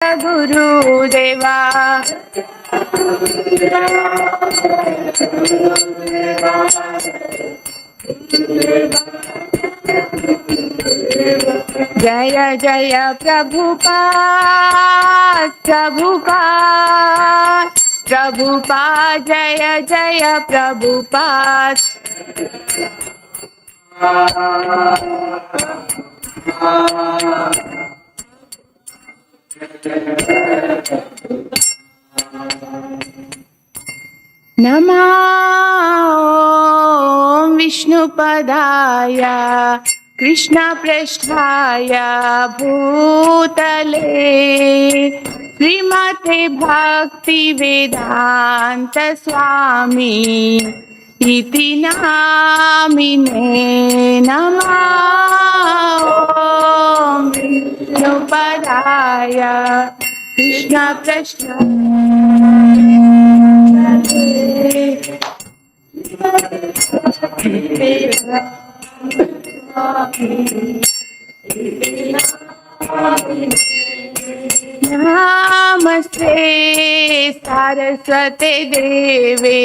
गुरुदेवा जय जय प्रभुपाद प्रभुपाद प्रभुपाद जय जय प्रभुपाद नमो विष्णुपदाय कृष्णपृष्ठाय भूतले श्रीमते भक्तिवेदान्त स्वामी इति नामिने नमः विष्णुपदाय नमस्ते सरस्वते देवे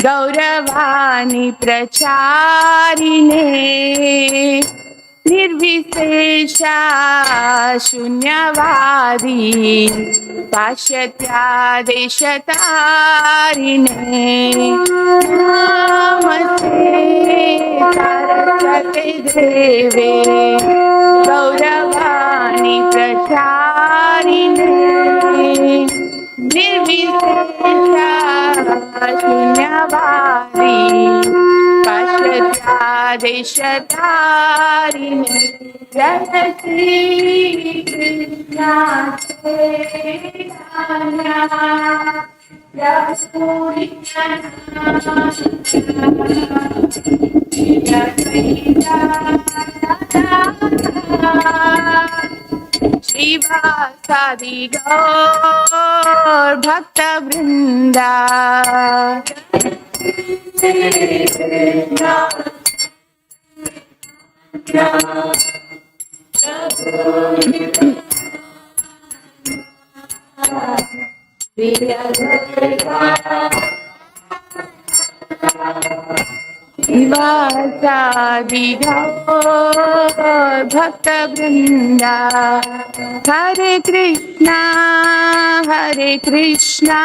गौरवाणी प्रचारिणे निर्विशेषा शून्यवादी पाश्चात्यादेशतारिणे नमस्ते सरस्वते देवे गौरवाणी प्रचारिणे निर्विशेषा शून्यवादी पाश्चात्यादेशतारिणे जय श्री कृष्ण चैतन्य प्रभु श्रीवासादि गौर भक्त वृंदा शिवासादि गौर भक्त वृंदा हरे कृष्णा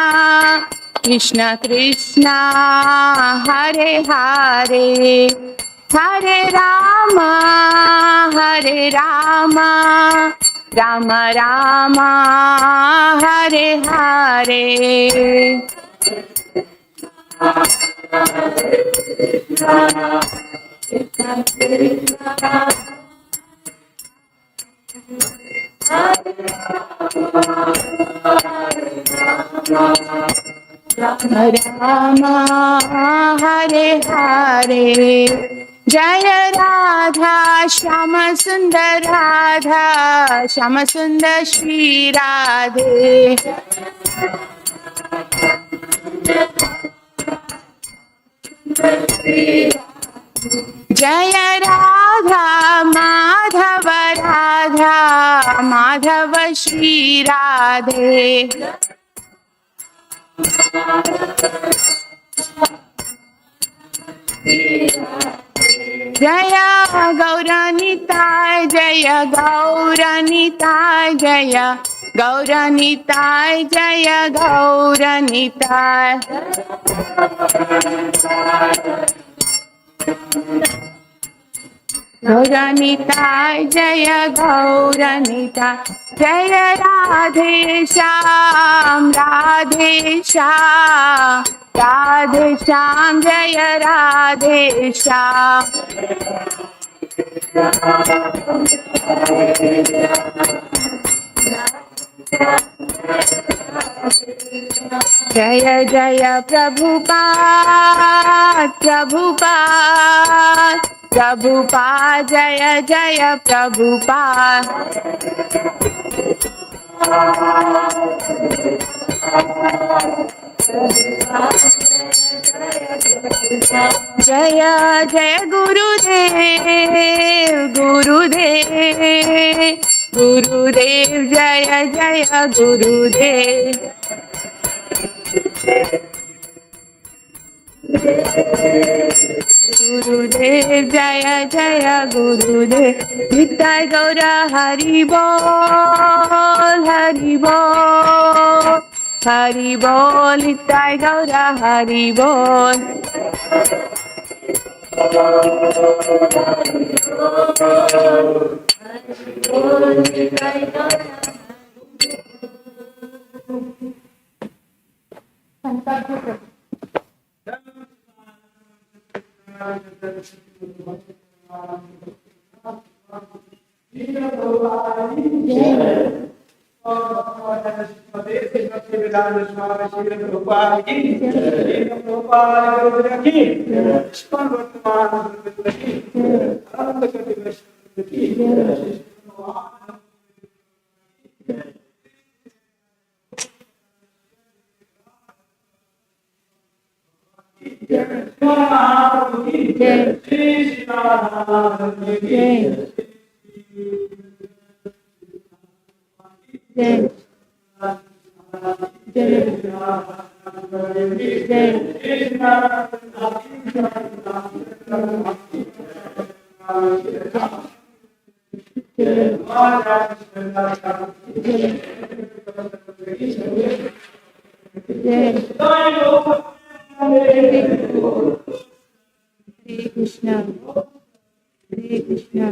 कृष्ण कृष्ण हरे हरे हरे राम राम राम हरे हरे राम हरे हरे जय राधा श्यामसुंदर राधा श्यामसुंदर श्री राधे जय राधा माधव राधा माधव श्री राधे जय गौरनिताय जय गौरनिताय जय गौरनिताय जय गौरनिताय गौरनिताय जय गौरनिताय जय राधे श्याम राधे श्याम राधे श्याम जय राधे श्याम जय जय प्रभुपाद प्रभुपाद प्रभुपाद जय जय प्रभुपाद जय जय गुरुदेव गुरुदेव Gurudev Jaya Jaya Gurudev. Gurudev Jaya Jaya Gurudev. Nitai Gaura Hari Bol Hari Bol Hari Bol. Nitai Gaura Hari Bol. Hare Krishna, Hare Krishna,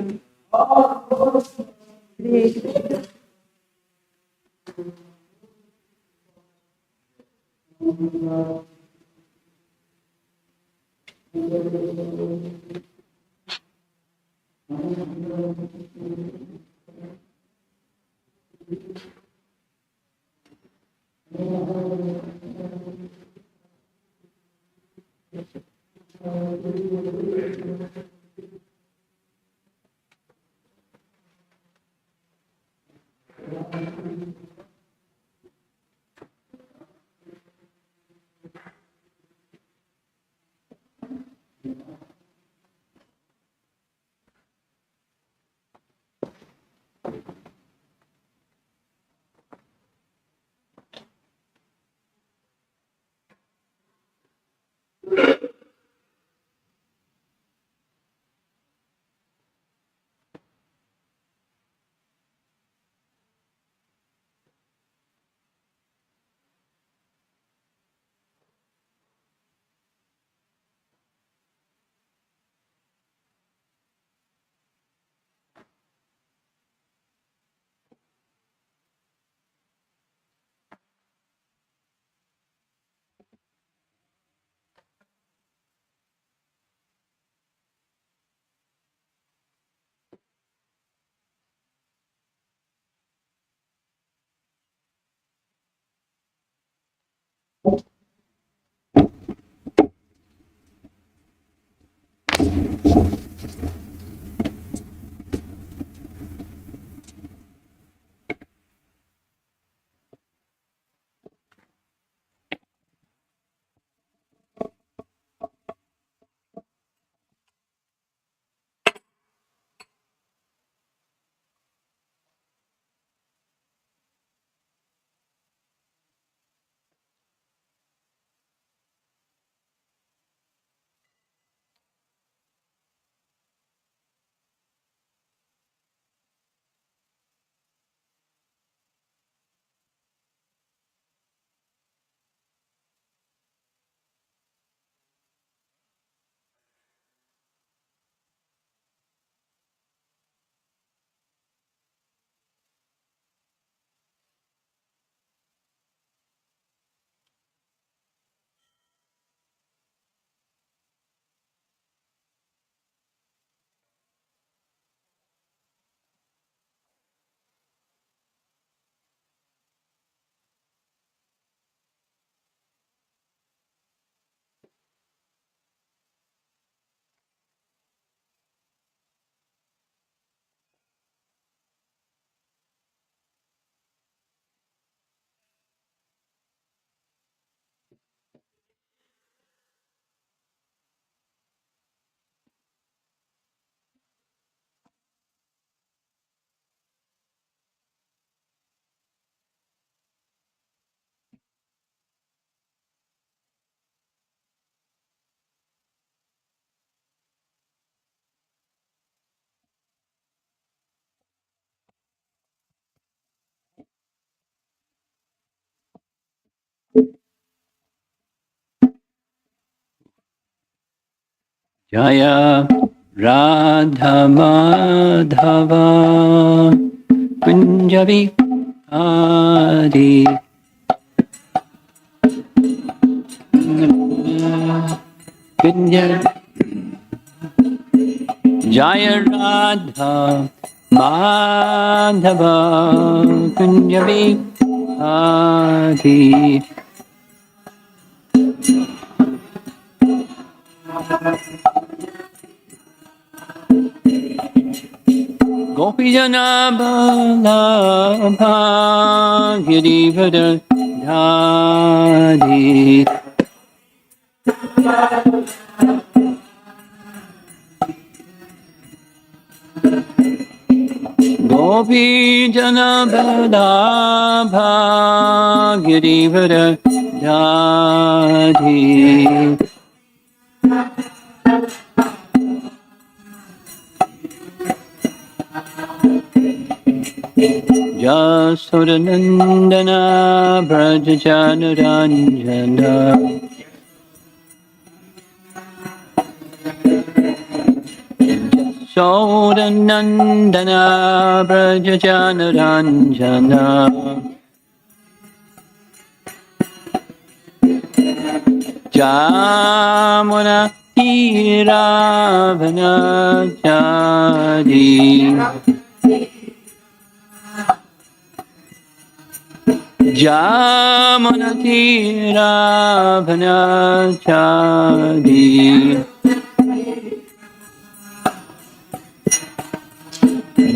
Hare Krishna. Jaya Radha Madhava Kunjabi Adi Kunjabi Jaya Radha Madhava Kunjabi Adi Gopijana Balabha Girivada Dhari Gopijana Balabha Girivada Dhari Jasodanandana Brajajanaranjana Jasodanandana Brajajanaranjana Jamuna Hiravana Jadi Jamunati Ravana-chadi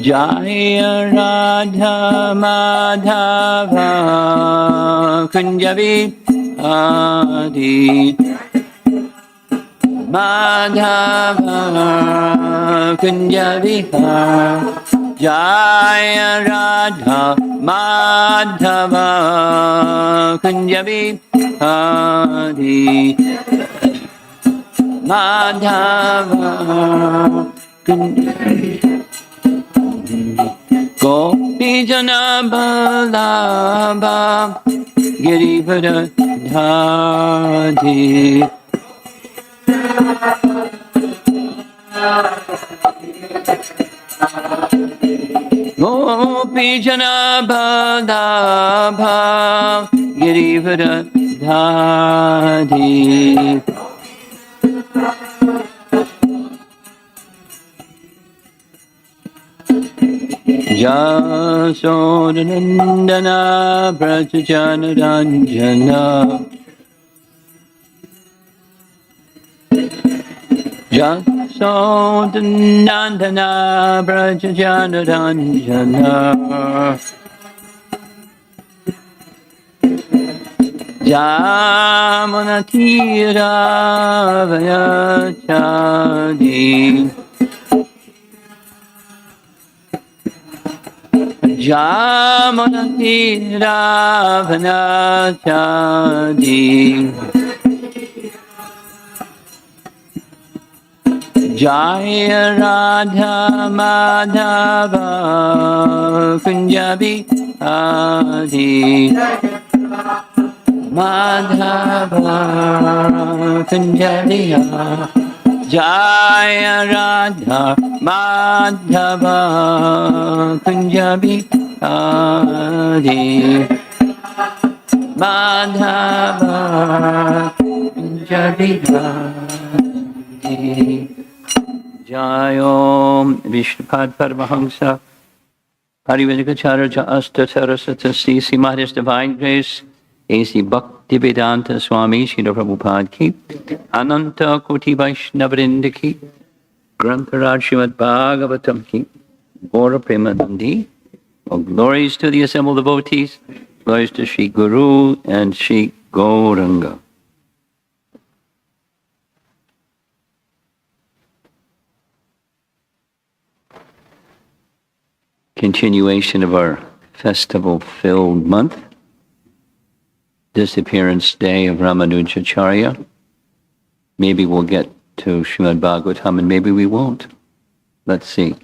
Jaya Radha Madhava Kunjabi Adi Madhava Kunjabi Jaya Radha Madhava Kunjabi Adi Madhava Kunjabi Gopijana Balabha Girivada Dhari Gopijana Balabha Girivada Dhari Jasodanandana Brajajanaranjana Jasodanandana Brajajanaranjana Jamunatira Vayachadi Jamunatira Vayachadi Jaya Radha Madhava Kunjabi Adi Madhava Kunjabi Jaya Radha Madhava Kunjabi Adi Madhava Kunjabi Adi Jayom Vishnupad Paramahamsa Parivedikacharya Asta Saraswata C.C. Maharaj Divine Grace A.C. Bhaktivedanta Swami Srila Prabhupada Ki Ananta Koti Vaishnavrinda Ki Grantharaj Srimad Bhagavatam Ki Gaura Premanandi. All glories to the assembled devotees, glories to Shri Guru and Shri Gauranga. Continuation of our festival-filled month, Disappearance Day of Ramanujacarya. Maybe we'll get to Srimad Bhagavatam and maybe we won't. Let's see.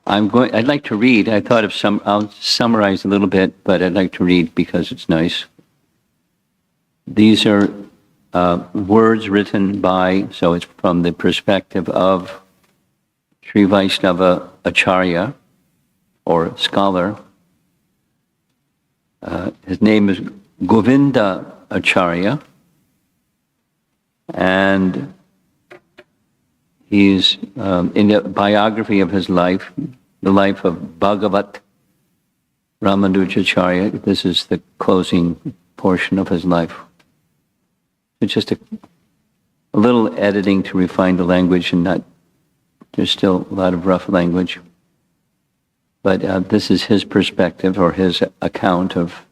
I'd like to read. I thought of I'll summarize a little bit, but I'd like to read because it's nice. These are words written by, so it's from the perspective of Sri Vaishnava Acharya, or scholar. His name is Govinda Acharya, and he's in the biography of his life, the life of Bhagavat Ramanujacarya. This is the closing portion of his life. It's just a little editing to refine the language, and not, there's still a lot of rough language. But this is his perspective, or his account of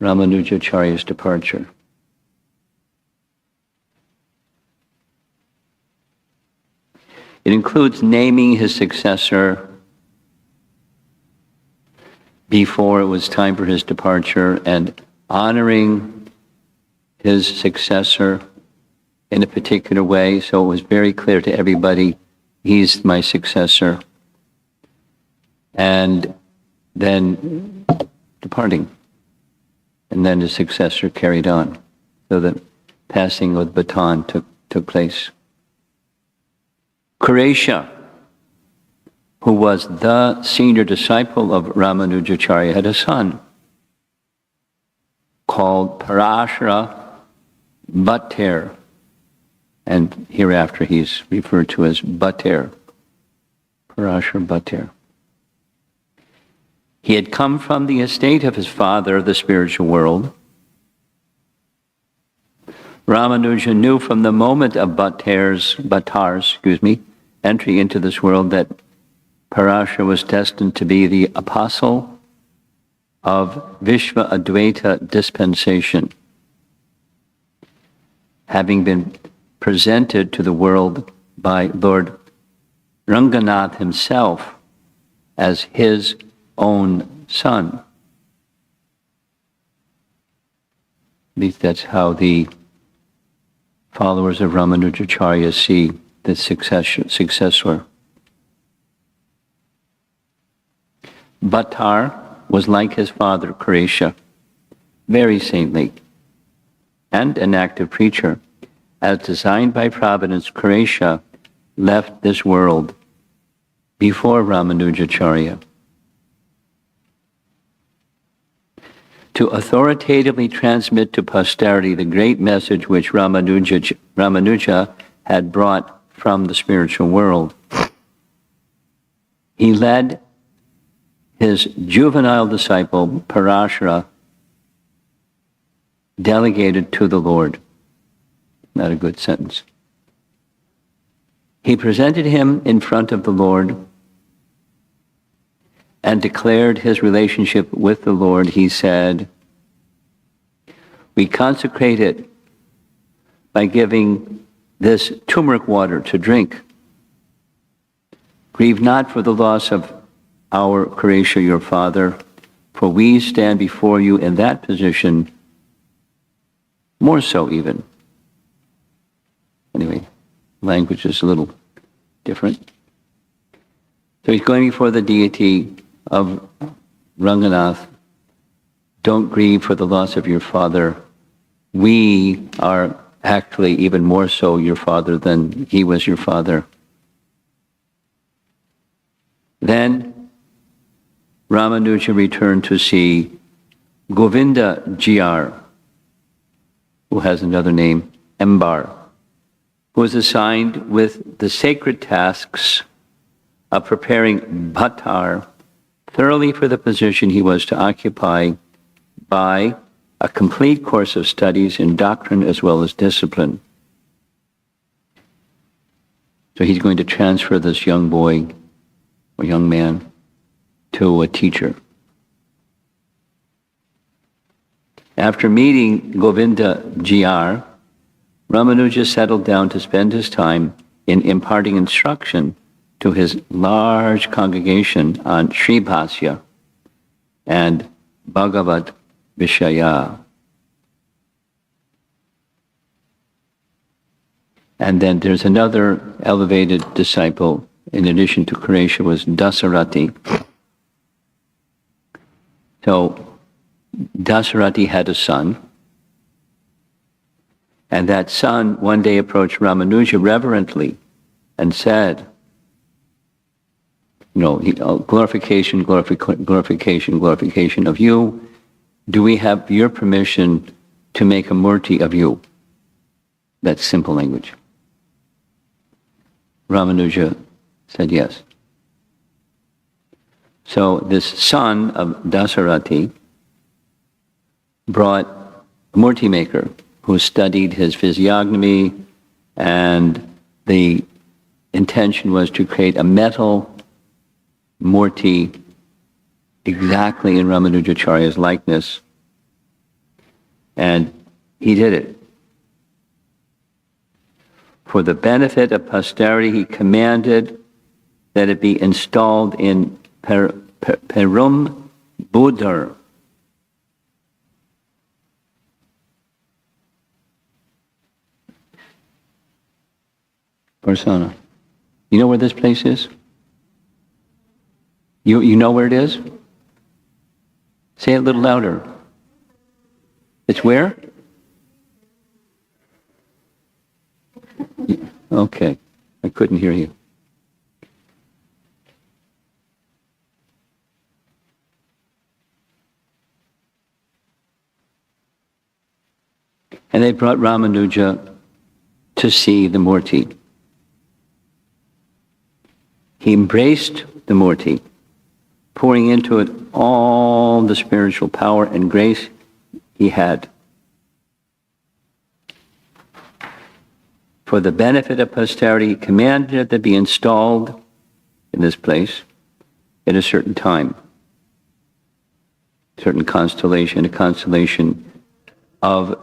Ramanujacharya's departure. It includes naming his successor before it was time for his departure, and honoring his successor in a particular way, so it was very clear to everybody, he's my successor. And then departing. And then his successor carried on. So the passing of the baton took place. Kuresha, who was the senior disciple of Ramanujacharya, had a son called Parashara Bhatter, and hereafter he's referred to as Bhatter, Parashara Bhatter. He had come from the estate of his father, the spiritual world. Ramanuja knew from the moment of Bhattar's entry into this world that Parashara was destined to be the apostle of Vishva Advaita dispensation, having been presented to the world by Lord Ranganath himself as his own son. At least that's how the followers of Ramanujacharya see the successor. Bhattar was like his father, Kuresha, very saintly and an active preacher. As designed by Providence, Kuresha left this world before Ramanujacharya to authoritatively transmit to posterity the great message which Ramanuja had brought from the spiritual world. He led his juvenile disciple, Parashara, delegated to the Lord. Not a good sentence. He presented him in front of the Lord and declared his relationship with the Lord. He said, "We consecrate it by giving this turmeric water to drink. Grieve not for the loss of our Kuresha, your father, for we stand before you in that position, more so even." Anyway, language is a little different. So he's going before the deity of Ranganath. Don't grieve for the loss of your father. We are actually even more so your father than he was your father. Then Ramanuja returned to see Govinda Jr., who has another name, Embar, who was assigned with the sacred tasks of preparing Bhattar thoroughly for the position he was to occupy by a complete course of studies in doctrine as well as discipline. So he's going to transfer this young boy or young man to a teacher. After meeting Govinda Jr., Ramanuja settled down to spend his time in imparting instruction to his large congregation on Sri Bhasya and Bhagavad Vishaya. And then there's another elevated disciple, in addition to Kuresha, was Dasarati. So Dasarati had a son, And that son one day approached Ramanuja reverently and said, glorification, glorification, glorification of you. Do we have your permission to make a murti of you? That's simple language. Ramanuja said yes. So this son of Dasarathi brought a murti maker who studied his physiognomy, and the intention was to create a metal murti exactly in Ramanujacarya's likeness, and he did it. For the benefit of posterity, he commanded that it be installed in Perum Budar. Persona. You know where this place is? You know where it is? Say it a little louder. It's where? Okay, I couldn't hear you. And they brought Ramanuja to see the Murti. He embraced the Murti, pouring into it all the spiritual power and grace he had. For the benefit of posterity, he commanded it to be installed in this place at a certain time, certain constellation, a constellation of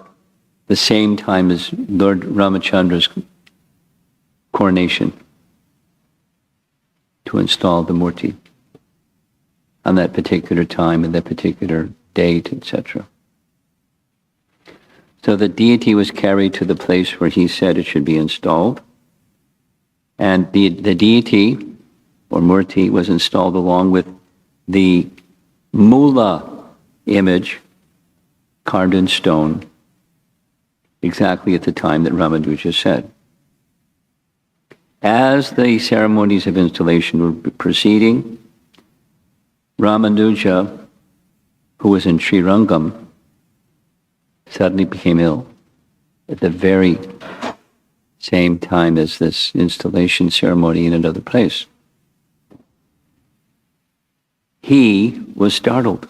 the same time as Lord Ramachandra's coronation, to install the Murti on that particular time and that particular date, etc. So the deity was carried to the place where he said it should be installed, and the deity, or Murti, was installed along with the Mula image carved in stone, exactly at the time that Ramanuja said. As the ceremonies of installation were proceeding, Ramanuja, who was in Srirangam, suddenly became ill at the very same time as this installation ceremony in another place. He was startled,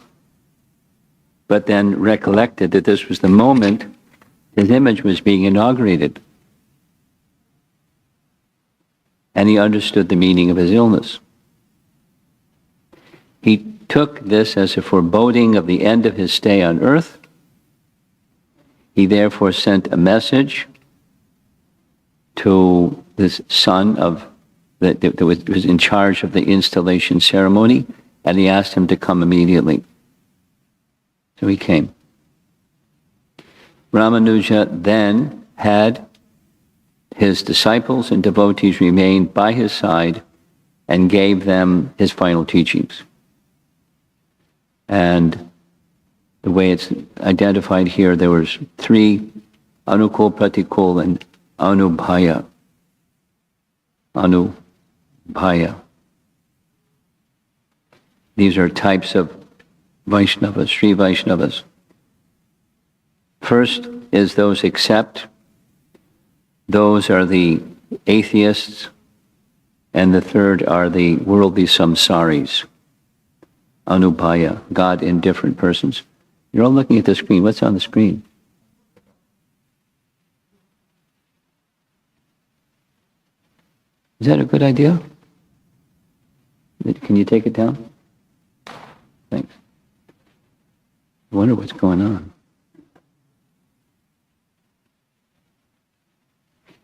but then recollected that this was the moment his image was being inaugurated. And he understood the meaning of his illness. He took this as a foreboding of the end of his stay on earth. He therefore sent a message to this son of that was in charge of the installation ceremony, and he asked him to come immediately. So he came. Ramanuja then had his disciples and devotees remain by his side and gave them his final teachings. And the way it's identified here, there was 3, Anukul, Pratikul, and Anubhaya. Anubhaya. These are types of Vaishnavas, Sri Vaishnavas. First is those accept. Those are the atheists, and the third are the worldly samsaris. Anubhaya, God indifferent persons. You're all looking at the screen. What's on the screen? Is that a good idea? Can you take it down? Thanks. I wonder what's going on.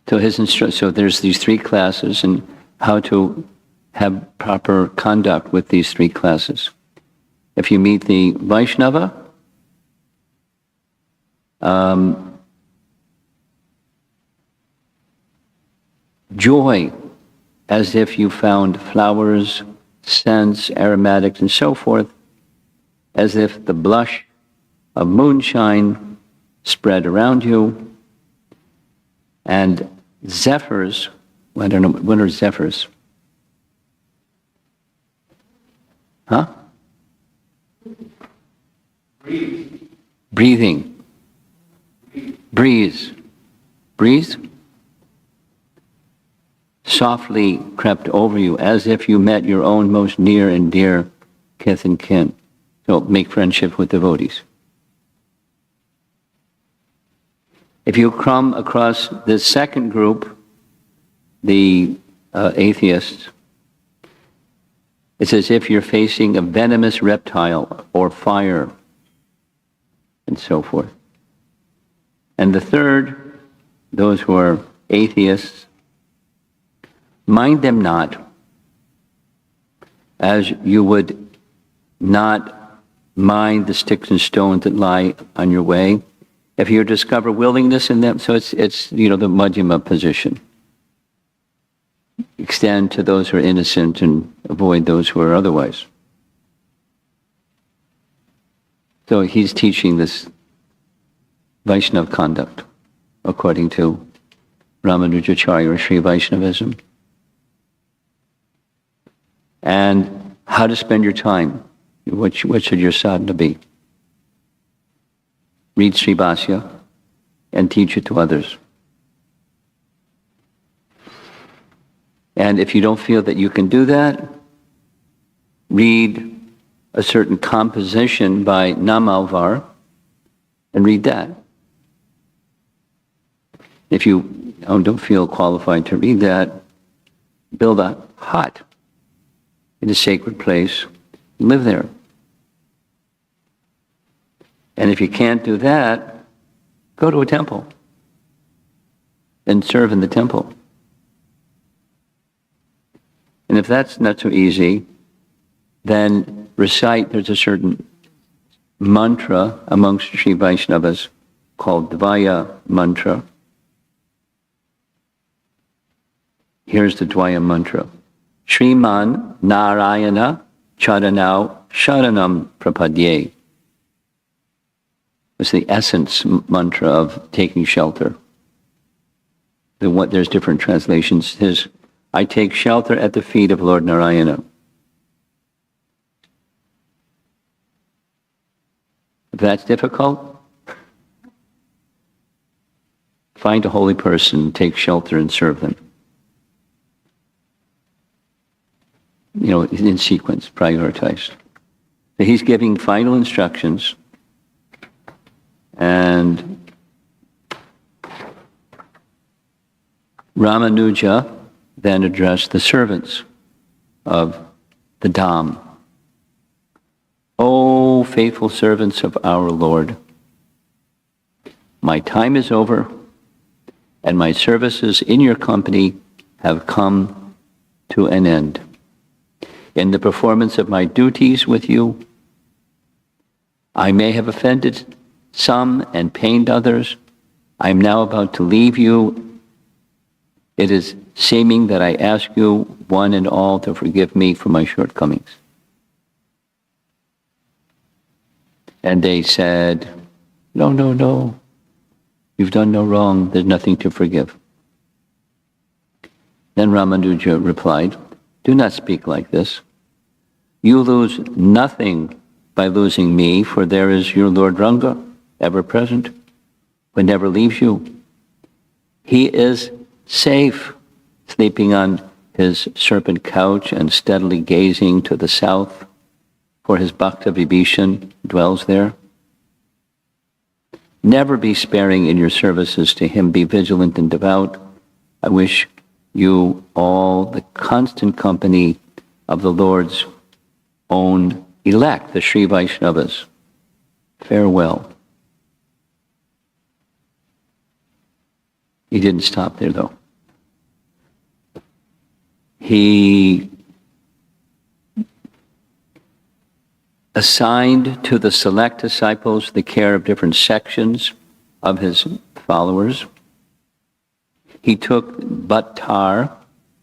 So there's these 3 classes and how to have proper conduct with these 3 classes. If you meet the Vaishnava, joy, as if you found flowers, scents, aromatics, and so forth, as if the blush of moonshine spread around you. And zephyrs, I don't know, what are zephyrs? Huh? Breathing. Breeze. Breeze? Softly crept over you as if you met your own most near and dear kith and kin. So make friendship with devotees. If you come across the second group, the atheists, it's as if you're facing a venomous reptile or fire and so forth. And the third, those who are atheists, mind them not, as you would not mind the sticks and stones that lie on your way. If you discover willingness in them, so it's the Madhyama position. Extend to those who are innocent and avoid those who are otherwise. So he's teaching this Vaishnava conduct according to Ramanujacarya or Sri Vaishnavism. And how to spend your time. What should your sadhana be? Read Sri Bhashya and teach it to others. And if you don't feel that you can do that, read a certain composition by Namalvar and read that. If you don't feel qualified to read that, build a hut in a sacred place, live there. And if you can't do that, go to a temple and serve in the temple. And if that's not so easy, then recite, there's a certain mantra amongst Sri Vaishnavas called Dvaya mantra. Here's the Dvaya mantra. Shriman Narayana Charanau Sharanam Prapadye. It's the essence mantra of taking shelter. There's different translations. I take shelter at the feet of Lord Narayana. If that's difficult, find a holy person, take shelter and serve them. In sequence, prioritized. So he's giving final instructions, and Ramanuja then addressed the servants of the Dham. O faithful servants of our Lord, my time is over, and my services in your company have come to an end. In the performance of my duties with you, I may have offended some and pained others. I am now about to leave you. It is seeming that I ask you, one and all, to forgive me for my shortcomings. And they said, No. You've done no wrong. There's nothing to forgive. Then Ramanuja replied, do not speak like this. You lose nothing by losing me, for there is your Lord Ranga, ever present, who never leaves you. He is safe, sleeping on his serpent couch and steadily gazing to the south, for his Bhakta Vibhishan dwells there. Never be sparing in your services to him. Be vigilant and devout. I wish you all the constant company of the Lord's own elect, the Sri Vaishnavas. Farewell. He didn't stop there, though. He assigned to the select disciples the care of different sections of his followers. He took bhattar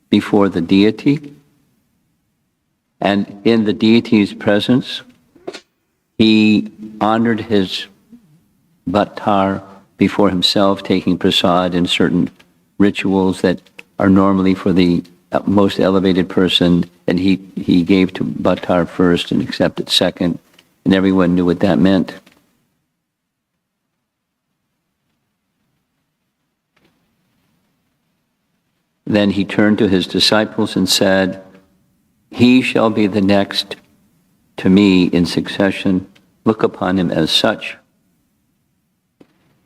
before the deity, and in the deity's presence, he honored his bhattar before himself, taking prasad in certain rituals that are normally for the most elevated person, and he gave to Bhattar first and accepted second, and everyone knew what that meant. Then he turned to his disciples and said, "He shall be the next to me in succession. Look upon him as such."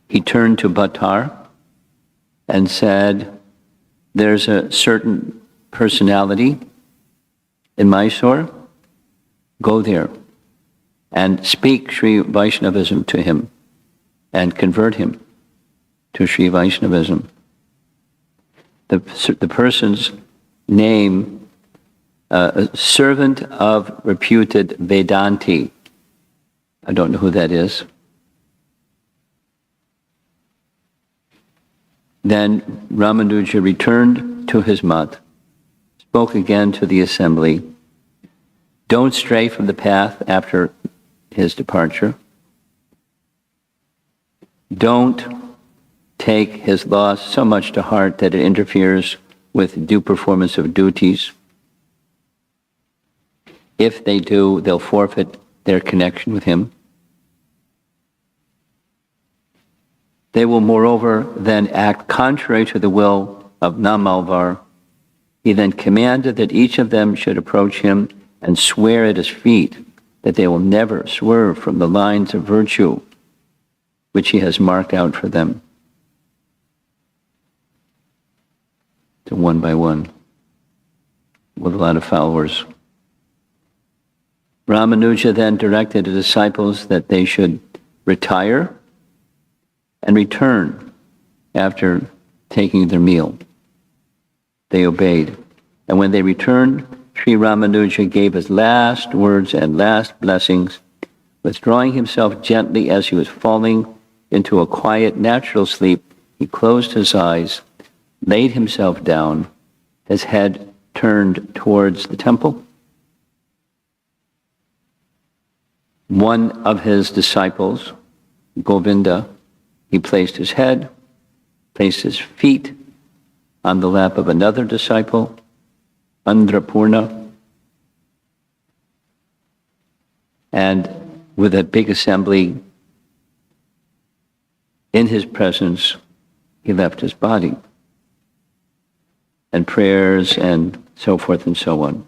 He turned to Bhattar and said, "There's a certain personality in Mysore. Go there and speak Sri Vaishnavism to him and convert him to Sri Vaishnavism." The person's name, a servant of reputed Vedanti. I don't know who that is. Then Ramanuja returned to his mat, spoke again to the assembly. Don't stray from the path after his departure. Don't take his loss so much to heart that it interferes with due performance of duties. If they do, they'll forfeit their connection with him. They will moreover then act contrary to the will of Namalvar. He then commanded that each of them should approach him and swear at his feet that they will never swerve from the lines of virtue which he has marked out for them. So one by one, with a lot of followers. Ramanuja then directed the disciples that they should retire and return after taking their meal. They obeyed. And when they returned, Sri Ramanuja gave his last words and last blessings, withdrawing himself gently as he was falling into a quiet, natural sleep. He closed his eyes, laid himself down, his head turned towards the temple. One of his disciples, Govinda, he placed his head, placed his feet on the lap of another disciple, Andrapurna, and with a big assembly in his presence, he left his body, and prayers and so forth and so on.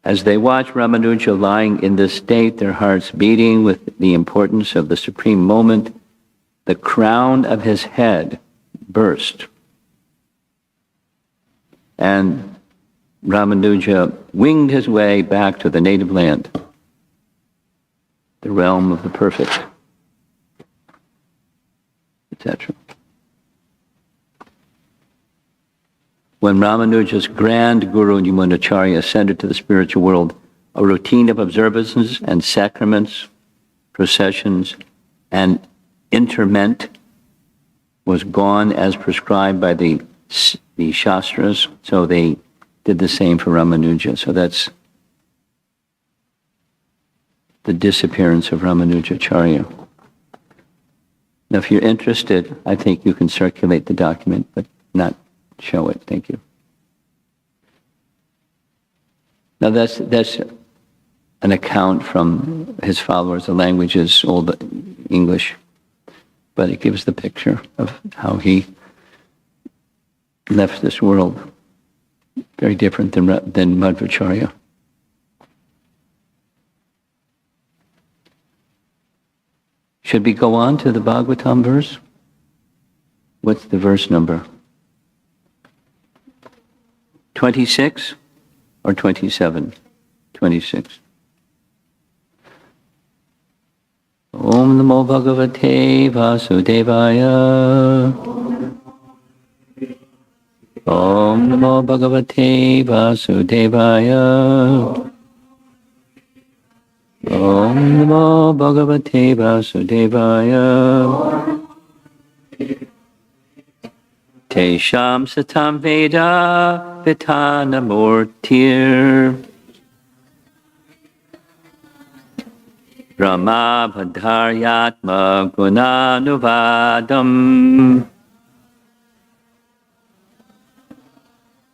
As they watched Ramanuja lying in this state, their hearts beating with the importance of the supreme moment, the crown of his head burst. And Ramanuja winged his way back to the native land, the realm of the perfect, etc. When Ramanuja's grand guru Ramanujacarya ascended to the spiritual world, a routine of observances and sacraments, processions, and interment was gone as prescribed by the Shastras, so they did the same for Ramanuja. So that's the disappearance of Ramanujacarya. Now, if you're interested, I think you can circulate the document, but not show it. Thank you. Now that's an account from his followers. The language is Old English, but it gives the picture of how he left this world. Very different than Madhvacharya. Should we go on to the Bhagavatam verse? What's the verse number? 26 or 27? 26. Om Namo Bhagavate Vasudevaya. Om Namo Bhagavate Vasudevaya. Om Namo Bhagavate Vasudevaya. Tesham satam veda vitana mortir. Ramabhadharyatma gunanuvadam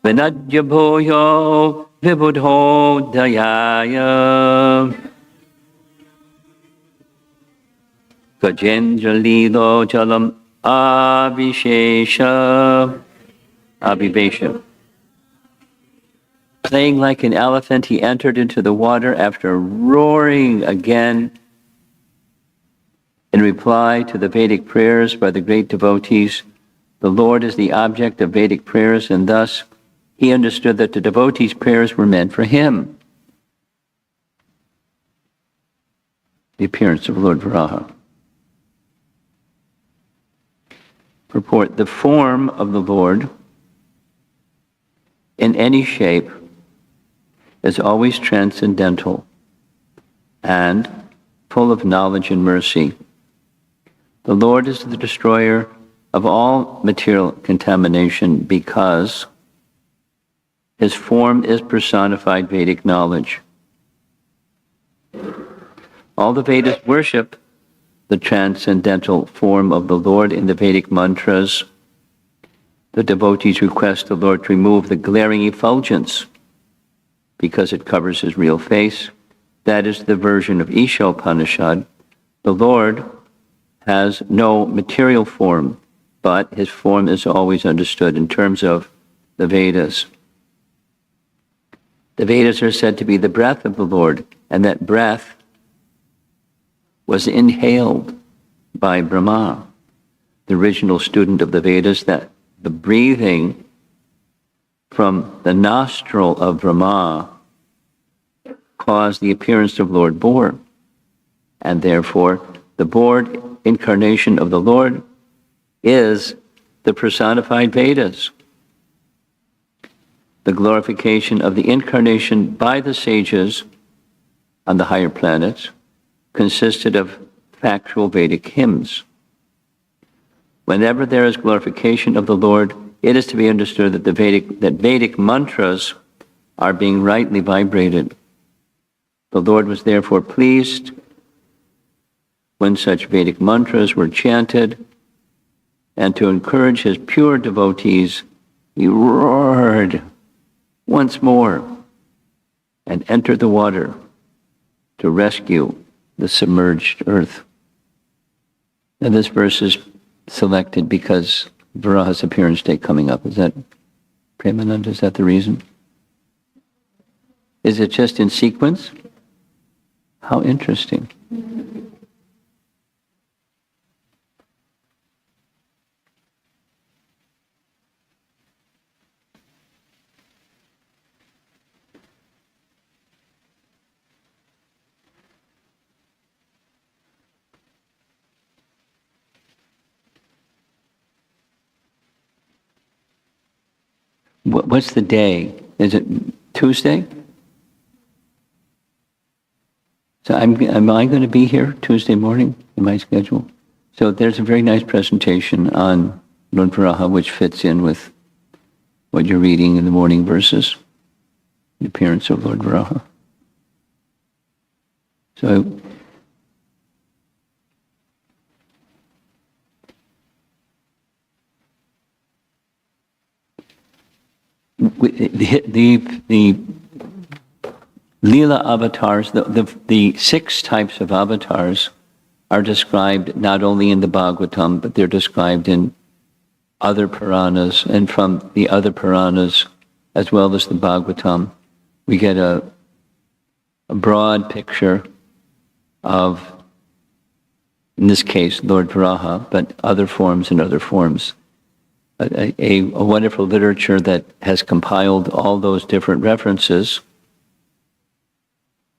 Vinadya bhoyo vibudho dayaya Gajendra lilo jalam abhivesha. Playing like an elephant, he entered into the water after roaring again in reply to the Vedic prayers by the great devotees. The Lord is the object of Vedic prayers, and thus he understood that the devotees' prayers were meant for him. The appearance of Lord Varaha. Purport: the form of the Lord in any shape is always transcendental and full of knowledge and mercy. The Lord is the destroyer of all material contamination because his form is personified Vedic knowledge. All the Vedas worship the transcendental form of the Lord in the Vedic mantras. The devotees request the Lord to remove the glaring effulgence because it covers his real face. That is the version of Isha Upanishad. The Lord has no material form, but his form is always understood in terms of the Vedas. The Vedas are said to be the breath of the Lord, and that breath was inhaled by Brahma, the original student of the Vedas, that the breathing from the nostril of Brahma caused the appearance of Lord Bor, and therefore the bored incarnation of the Lord is the personified Vedas. The glorification of the incarnation by the sages on the higher planets consisted of factual Vedic hymns. Whenever there is glorification of the Lord, it is to be understood that Vedic mantras are being rightly vibrated. The Lord was therefore pleased when such Vedic mantras were chanted, and to encourage his pure devotees, he roared once more and entered the water to rescue the submerged earth. And this verse is selected because Varaha's appearance date coming up. Is that, Premananda, is that the reason? Is it just in sequence? How interesting. What's the day? Is it Tuesday? So am I going to be here Tuesday morning in my schedule? So there's a very nice presentation on Lord Varaha, which fits in with what you're reading in the morning verses, the appearance of Lord Varaha. So the Leela avatars, the 6 types of avatars are described not only in the Bhagavatam, but they're described in other Puranas, and from the other Puranas, as well as the Bhagavatam, we get a broad picture of, in this case, Lord Varaha, but other forms and other forms. A wonderful literature that has compiled all those different references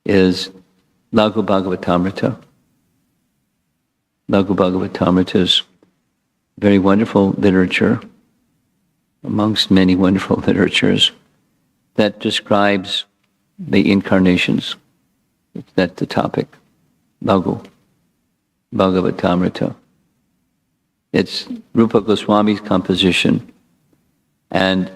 is Laghu Bhagavatamrita. Laghu Bhagavatamrita is very wonderful literature, amongst many wonderful literatures, that describes the incarnations. That's the topic. Laghu Bhagavatamrita. It's Rupa Goswami's composition, and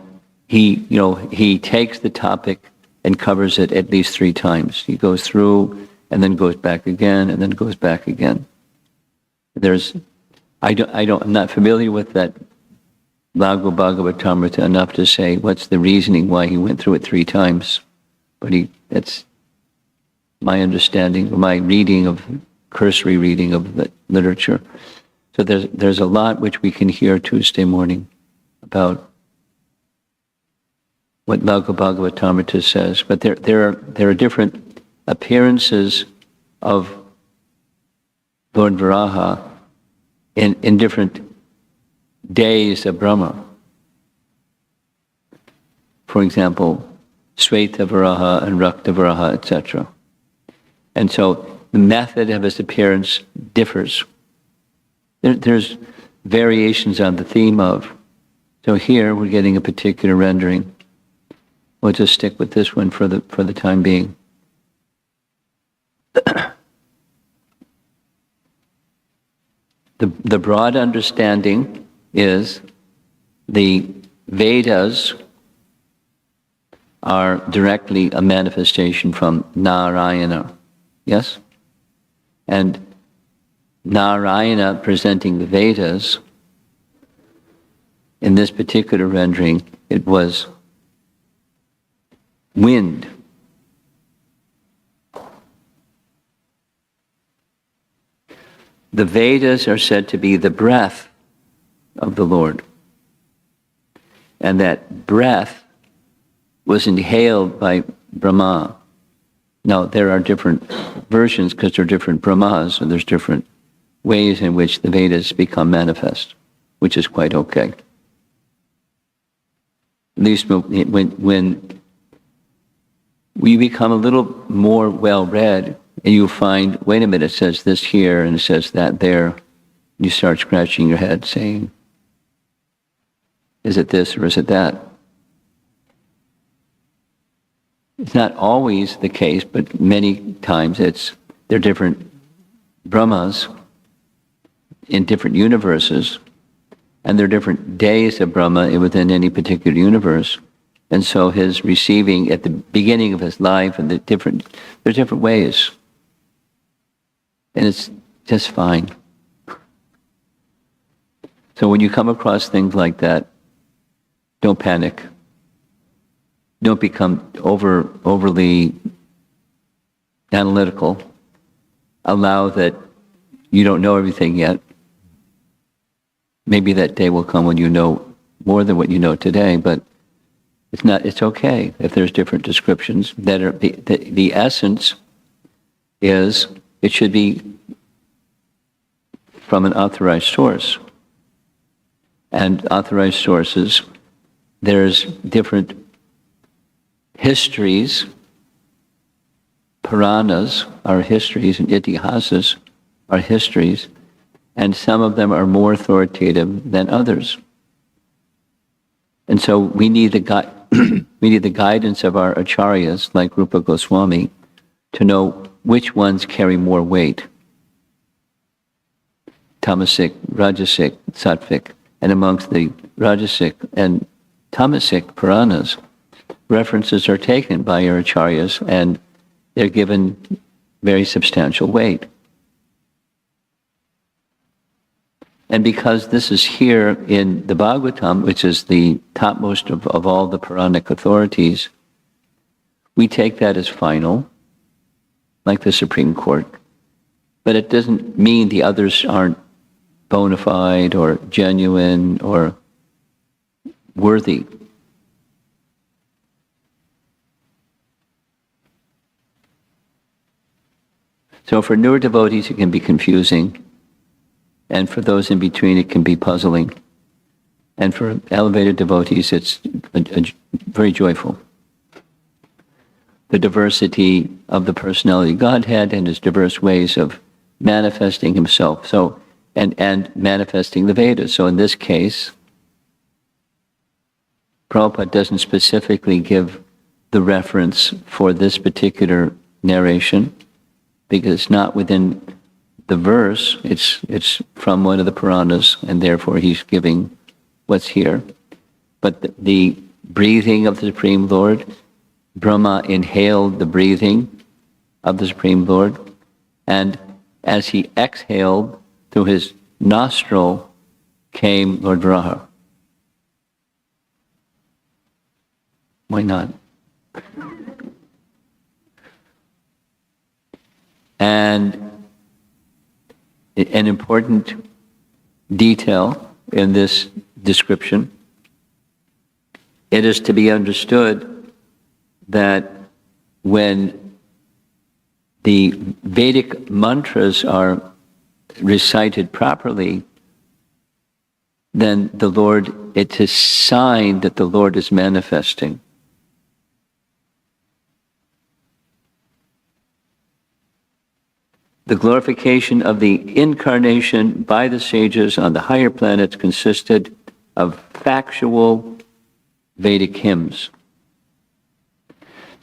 he takes the topic and covers it at least 3 times. He goes through and then goes back again, and then goes back again. I'm not familiar with that Laghu Bhagavatamrita enough to say what's the reasoning why he went through it 3 times. But that's my understanding, or my cursory reading of the literature. So there's a lot which we can hear Tuesday morning about what Laghu Bhagavatamrita says. But there are different appearances of Lord Varaha in different days of Brahma. For example, Sweta Varaha and Rakta Varaha, etc. And so the method of his appearance differs. There's variations on the theme of. So here we're getting a particular rendering. We'll just stick with this one for the time being. The broad understanding is the Vedas are directly a manifestation from Narayana. Yes? And Narayana presenting the Vedas, in this particular rendering, it was wind. The Vedas are said to be the breath of the Lord. And that breath was inhaled by Brahma. Now, there are different versions because there are different Brahmas, and there's different ways in which the Vedas become manifest, which is quite okay. At least when we become a little more well-read, and you find, wait a minute, it says this here and it says that there, you start scratching your head saying, is it this or is it that? It's not always the case, but many times they're different Brahmas in different universes, and there are different days of Brahma within any particular universe. And so his receiving at the beginning of his life, and there are different ways. And it's just fine. So when you come across things like that, don't panic. Don't become overly analytical. Allow that you don't know everything yet. Maybe that day will come when you know more than what you know today, but it's okay if there's different descriptions that are the essence is it should be from an authorized source. And authorized sources, there's different histories. Puranas are histories, and itihasas are histories, and some of them are more authoritative than others. And so we need the guidance of our acharyas, like Rupa Goswami, to know which ones carry more weight. Tamasic, Rajasic, Sattvic, and amongst the Rajasic and Tamasic Puranas, references are taken by our acharyas and they're given very substantial weight. And because this is here in the Bhagavatam, which is the topmost of all the Puranic authorities, we take that as final, like the Supreme Court. But it doesn't mean the others aren't bona fide or genuine or worthy. So for newer devotees, it can be confusing. And for those in between, it can be puzzling. And for elevated devotees, it's very joyful. The diversity of the personality of Godhead and his diverse ways of manifesting himself. So, and manifesting the Vedas. So in this case, Prabhupada doesn't specifically give the reference for this particular narration, because it's not within the verse, it's from one of the Puranas, and therefore he's giving what's here. But the breathing of the Supreme Lord, Brahma inhaled the breathing of the Supreme Lord, And as he exhaled through his nostril came Lord Varaha. Why not? And an important detail in this description, it is to be understood that when the Vedic mantras are recited properly, then the Lord, it's a sign that the Lord is manifesting. The glorification of the incarnation by the sages on the higher planets consisted of factual Vedic hymns.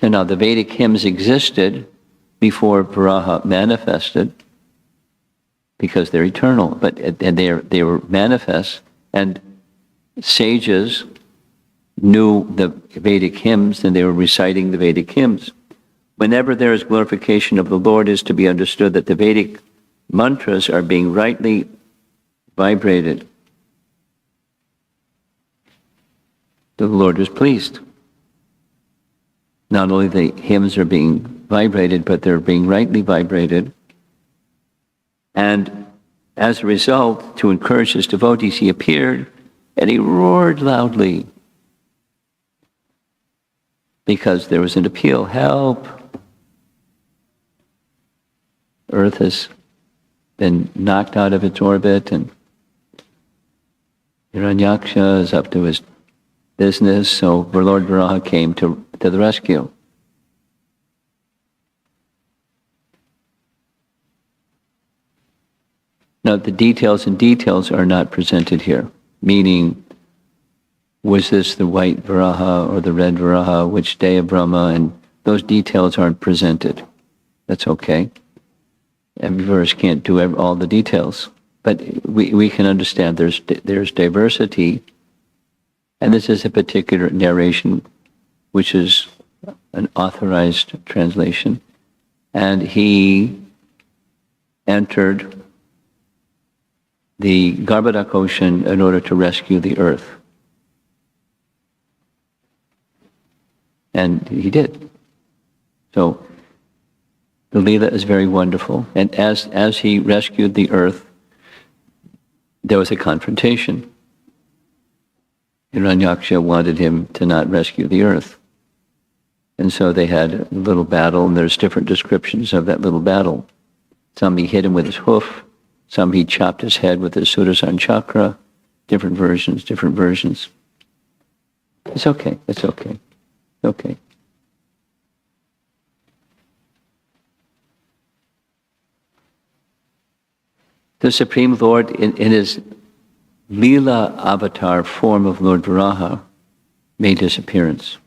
And now the Vedic hymns existed before Varaha manifested because they're eternal, and they were manifest, and sages knew the Vedic hymns and they were reciting the Vedic hymns. Whenever there is glorification of the Lord, is to be understood that the Vedic mantras are being rightly vibrated. The Lord is pleased. Not only the hymns are being vibrated, but they're being rightly vibrated. And as a result, to encourage his devotees, he appeared and he roared loudly because there was an appeal, help. Earth has been knocked out of its orbit, and Hiranyaksha is up to his business, so Lord Varaha came to the rescue. Now, the details are not presented here, meaning, was this the white Varaha or the red Varaha, which day of Brahma, and those details aren't presented. That's okay. Every verse can't do all the details, but we can understand there's diversity, and this is a particular narration, which is an authorized translation, and he entered the Garbhodak ocean in order to rescue the earth. And he did. So the Leela is very wonderful. And as he rescued the earth, there was a confrontation. Hiranyaksha wanted him to not rescue the earth. And so they had a little battle, and there's different descriptions of that little battle. Some he hit him with his hoof, some he chopped his head with his Sudarshan chakra, different versions. It's okay. Okay. The Supreme Lord, in his Leela avatar form of Lord Varaha, made disappearance.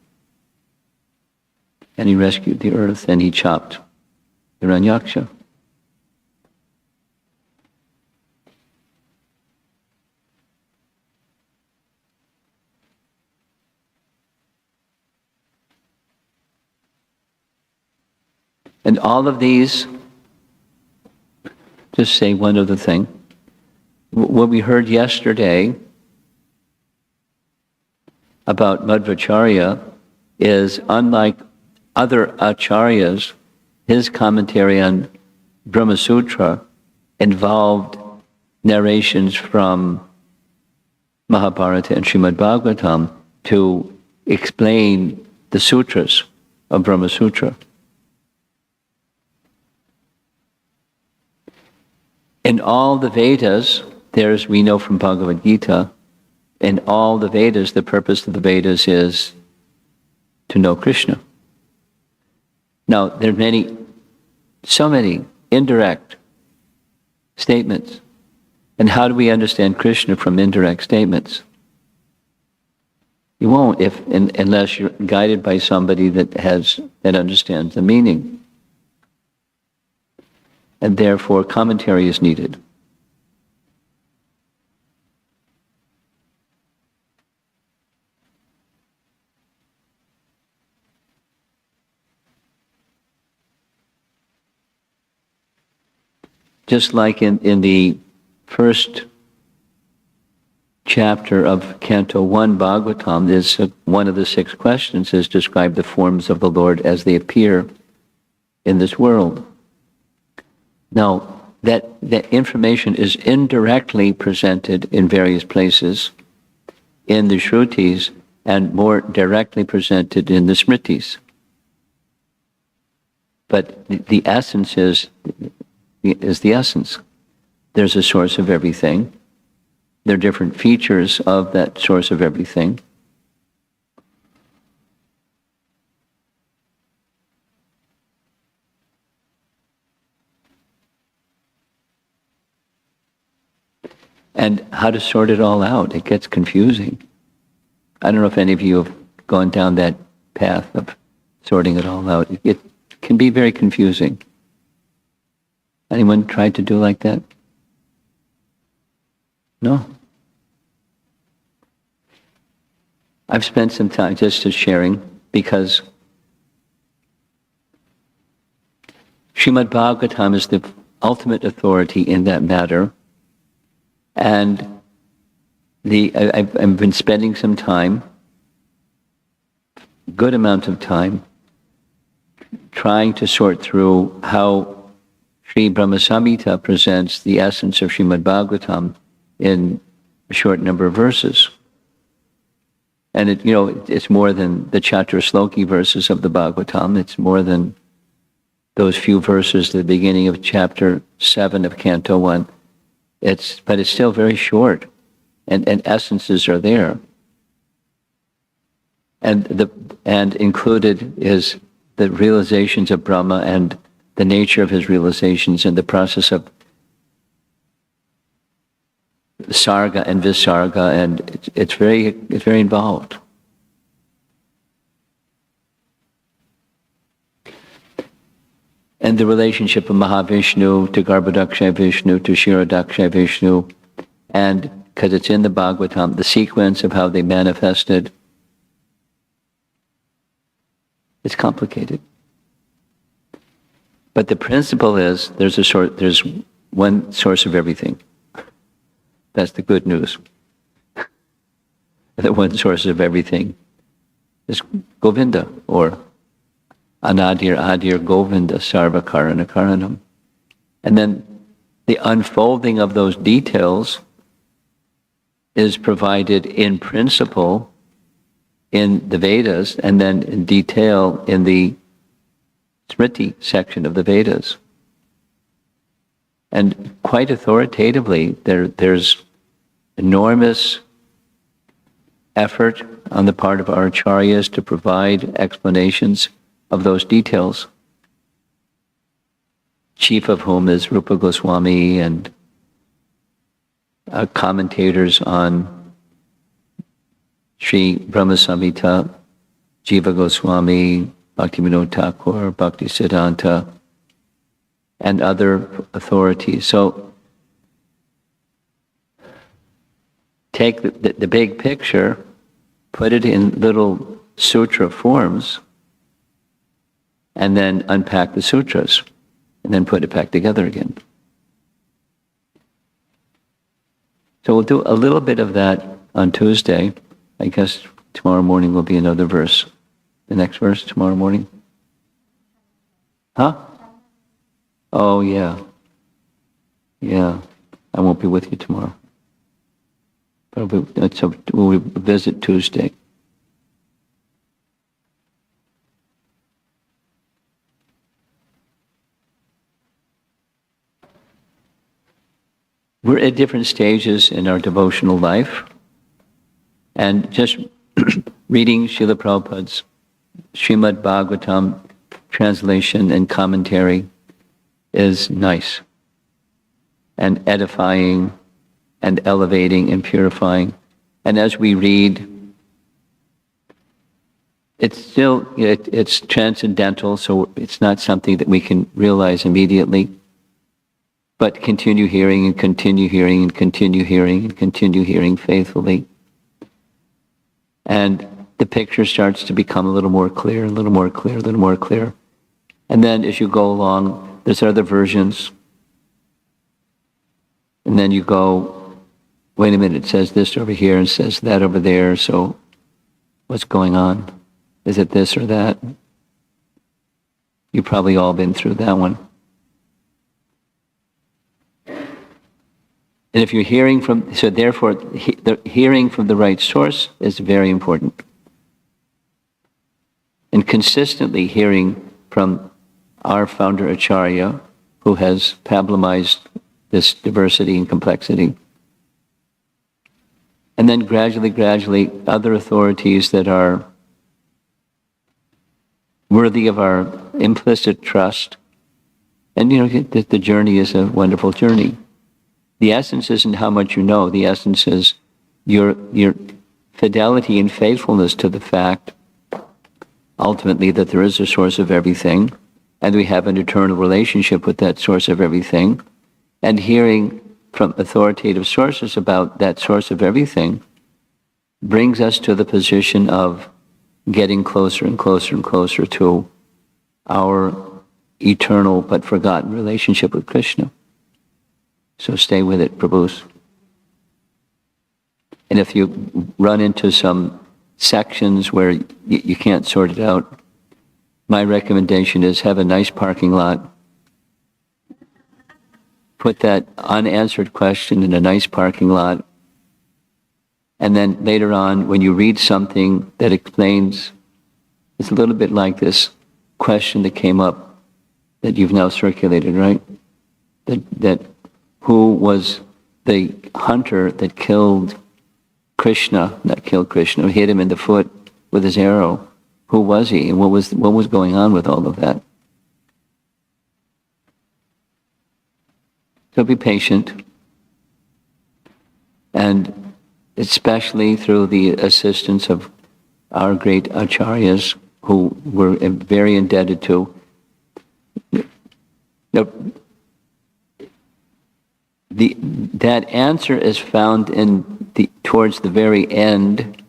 And he rescued the earth, and he chopped Hiranyaksha. And all of these, just say one other thing. What we heard yesterday about Madhvacharya is, unlike other acharyas, his commentary on Brahma Sutra involved narrations from Mahabharata and Srimad Bhagavatam to explain the sutras of Brahma Sutra. In all the Vedas, we know from Bhagavad Gita, in all the Vedas, the purpose of the Vedas is to know Krishna. Now, there are so many indirect statements. And how do we understand Krishna from indirect statements? You won't unless you're guided by somebody that understands the meaning. And therefore, commentary is needed. just like in the first chapter of Canto 1 Bhagavatam, is one of the 6 questions is describe the forms of the Lord as they appear in this world. Now, that information is indirectly presented in various places in the Shrutis and more directly presented in the Smritis. But the essence is the essence. There's a source of everything. There are different features of that source of everything. And how to sort it all out, it gets confusing. I don't know if any of you have gone down that path of sorting it all out. It can be very confusing. Anyone tried to do like that? No? I've spent some time just sharing because Srimad Bhagavatam is the ultimate authority in that matter. And I've been spending some time, good amount of time, trying to sort through how Sri Brahma Samhita presents the essence of Srimad Bhagavatam in a short number of verses. And it's more than the Chatra Sloki verses of the Bhagavatam. It's more than those few verses at the beginning of chapter 7 of Canto 1. But it's still very short, and essences are there. And included is the realizations of Brahma and the nature of his realizations and the process of sarga and visarga, and it's very involved. And the relationship of Mahavishnu to Garbhodakshaya Vishnu to Kshirodakshaya Vishnu, and because it's in the Bhagavatam, the sequence of how they manifested, it's complicated. But the principle is there's one source of everything. That's the good news. The one source of everything is Govinda, or Anadir Adir Govinda Sarva Karana Karanam. And then the unfolding of those details is provided in principle in the Vedas, and then in detail in the Smriti section of the Vedas. And quite authoritatively, there's enormous effort on the part of our acharyas to provide explanations of those details, chief of whom is Rupa Goswami, and commentators on Sri Brahma Samhita, Jiva Goswami, Bhaktivinoda Thakur, Bhakti Siddhanta, and other authorities. So take the big picture, put it in little sutra forms, and then unpack the sutras, and then put it back together again. So we'll do a little bit of that on Tuesday. I guess tomorrow morning will be another verse. The next verse tomorrow morning? Huh? Oh, yeah. Yeah. I won't be with you tomorrow. But we'll visit Tuesday. We're at different stages in our devotional life, and just reading Srila Prabhupada's Srimad Bhagavatam translation and commentary is nice and edifying and elevating and purifying. And as we read, it's transcendental, so it's not something that we can realize immediately. But continue hearing and continue hearing and continue hearing and continue hearing faithfully. And the picture starts to become a little more clear, a little more clear, a little more clear. And then as you go along, there's other versions. And then you go, wait a minute, it says this over here and says that over there, so what's going on? Is it this or that? You've probably all been through that one. And if you're hearing from, so therefore, the hearing from the right source is very important. And consistently hearing from our founder Acharya, who has pablamized this diversity and complexity. And then gradually, other authorities that are worthy of our implicit trust. And the journey is a wonderful journey. The essence isn't how much you know. The essence is your fidelity and faithfulness to the fact, ultimately, that there is a source of everything, and we have an eternal relationship with that source of everything. And hearing from authoritative sources about that source of everything brings us to the position of getting closer and closer and closer to our eternal but forgotten relationship with Krishna. So stay with it, Prabhus. And if you run into some sections where you can't sort it out, my recommendation is have a nice parking lot. Put that unanswered question in a nice parking lot. And then later on, when you read something that explains, it's a little bit like this question that came up that you've now circulated, right? That who was the hunter that killed Krishna, hit him in the foot with his arrow? Who was he, and what was going on with all of that? So be patient, and especially through the assistance of our great acharyas, who we're very indebted to. That answer is found towards the very end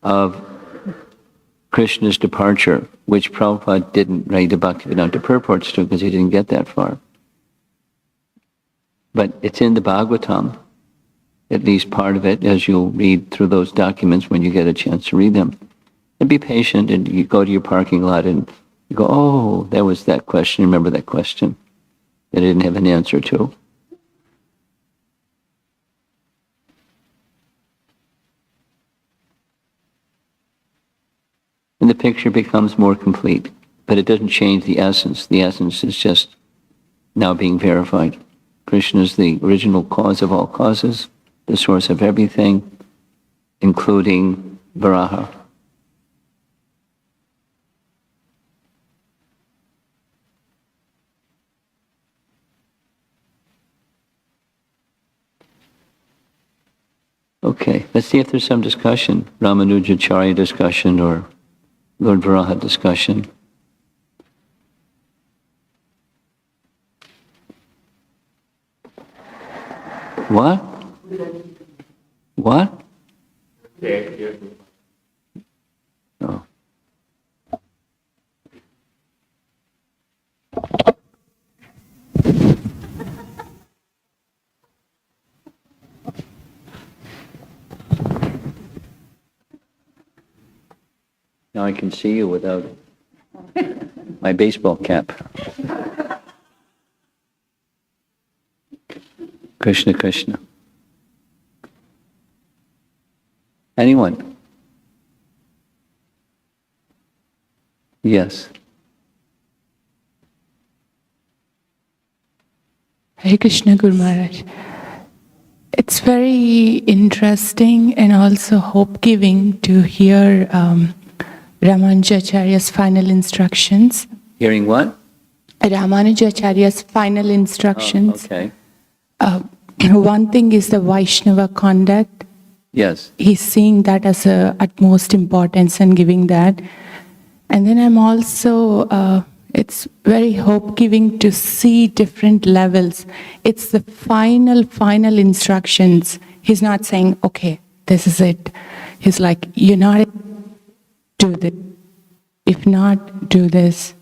of Krishna's departure, which Prabhupada didn't write the Bhaktivedanta purports to because he didn't get that far. But it's in the Bhagavatam, at least part of it, as you'll read through those documents when you get a chance to read them. And be patient, and you go to your parking lot and you go, oh, there was that question, remember that question that I didn't have an answer to. And the picture becomes more complete, but it doesn't change the essence. The essence is just now being verified. Krishna is the original cause of all causes, the source of everything, including Varaha. Okay, let's see if there's some discussion, Ramanujacarya discussion or Lord Varaha discussion. What? What? Oh. Now I can see you without my baseball cap. Krishna, Krishna. Anyone? Yes. Hare Krishna, Guru Maharaj. It's very interesting and also hope-giving to hear Ramanujacarya's final instructions. Hearing what? Ramanujacarya's final instructions. Oh, okay. One thing is the Vaishnava conduct. Yes. He's seeing that as a utmost importance and giving that. And then I'm also, it's very hope-giving to see different levels. It's the final instructions. He's not saying, okay, this is it. He's like, you're not do this. If not, do this.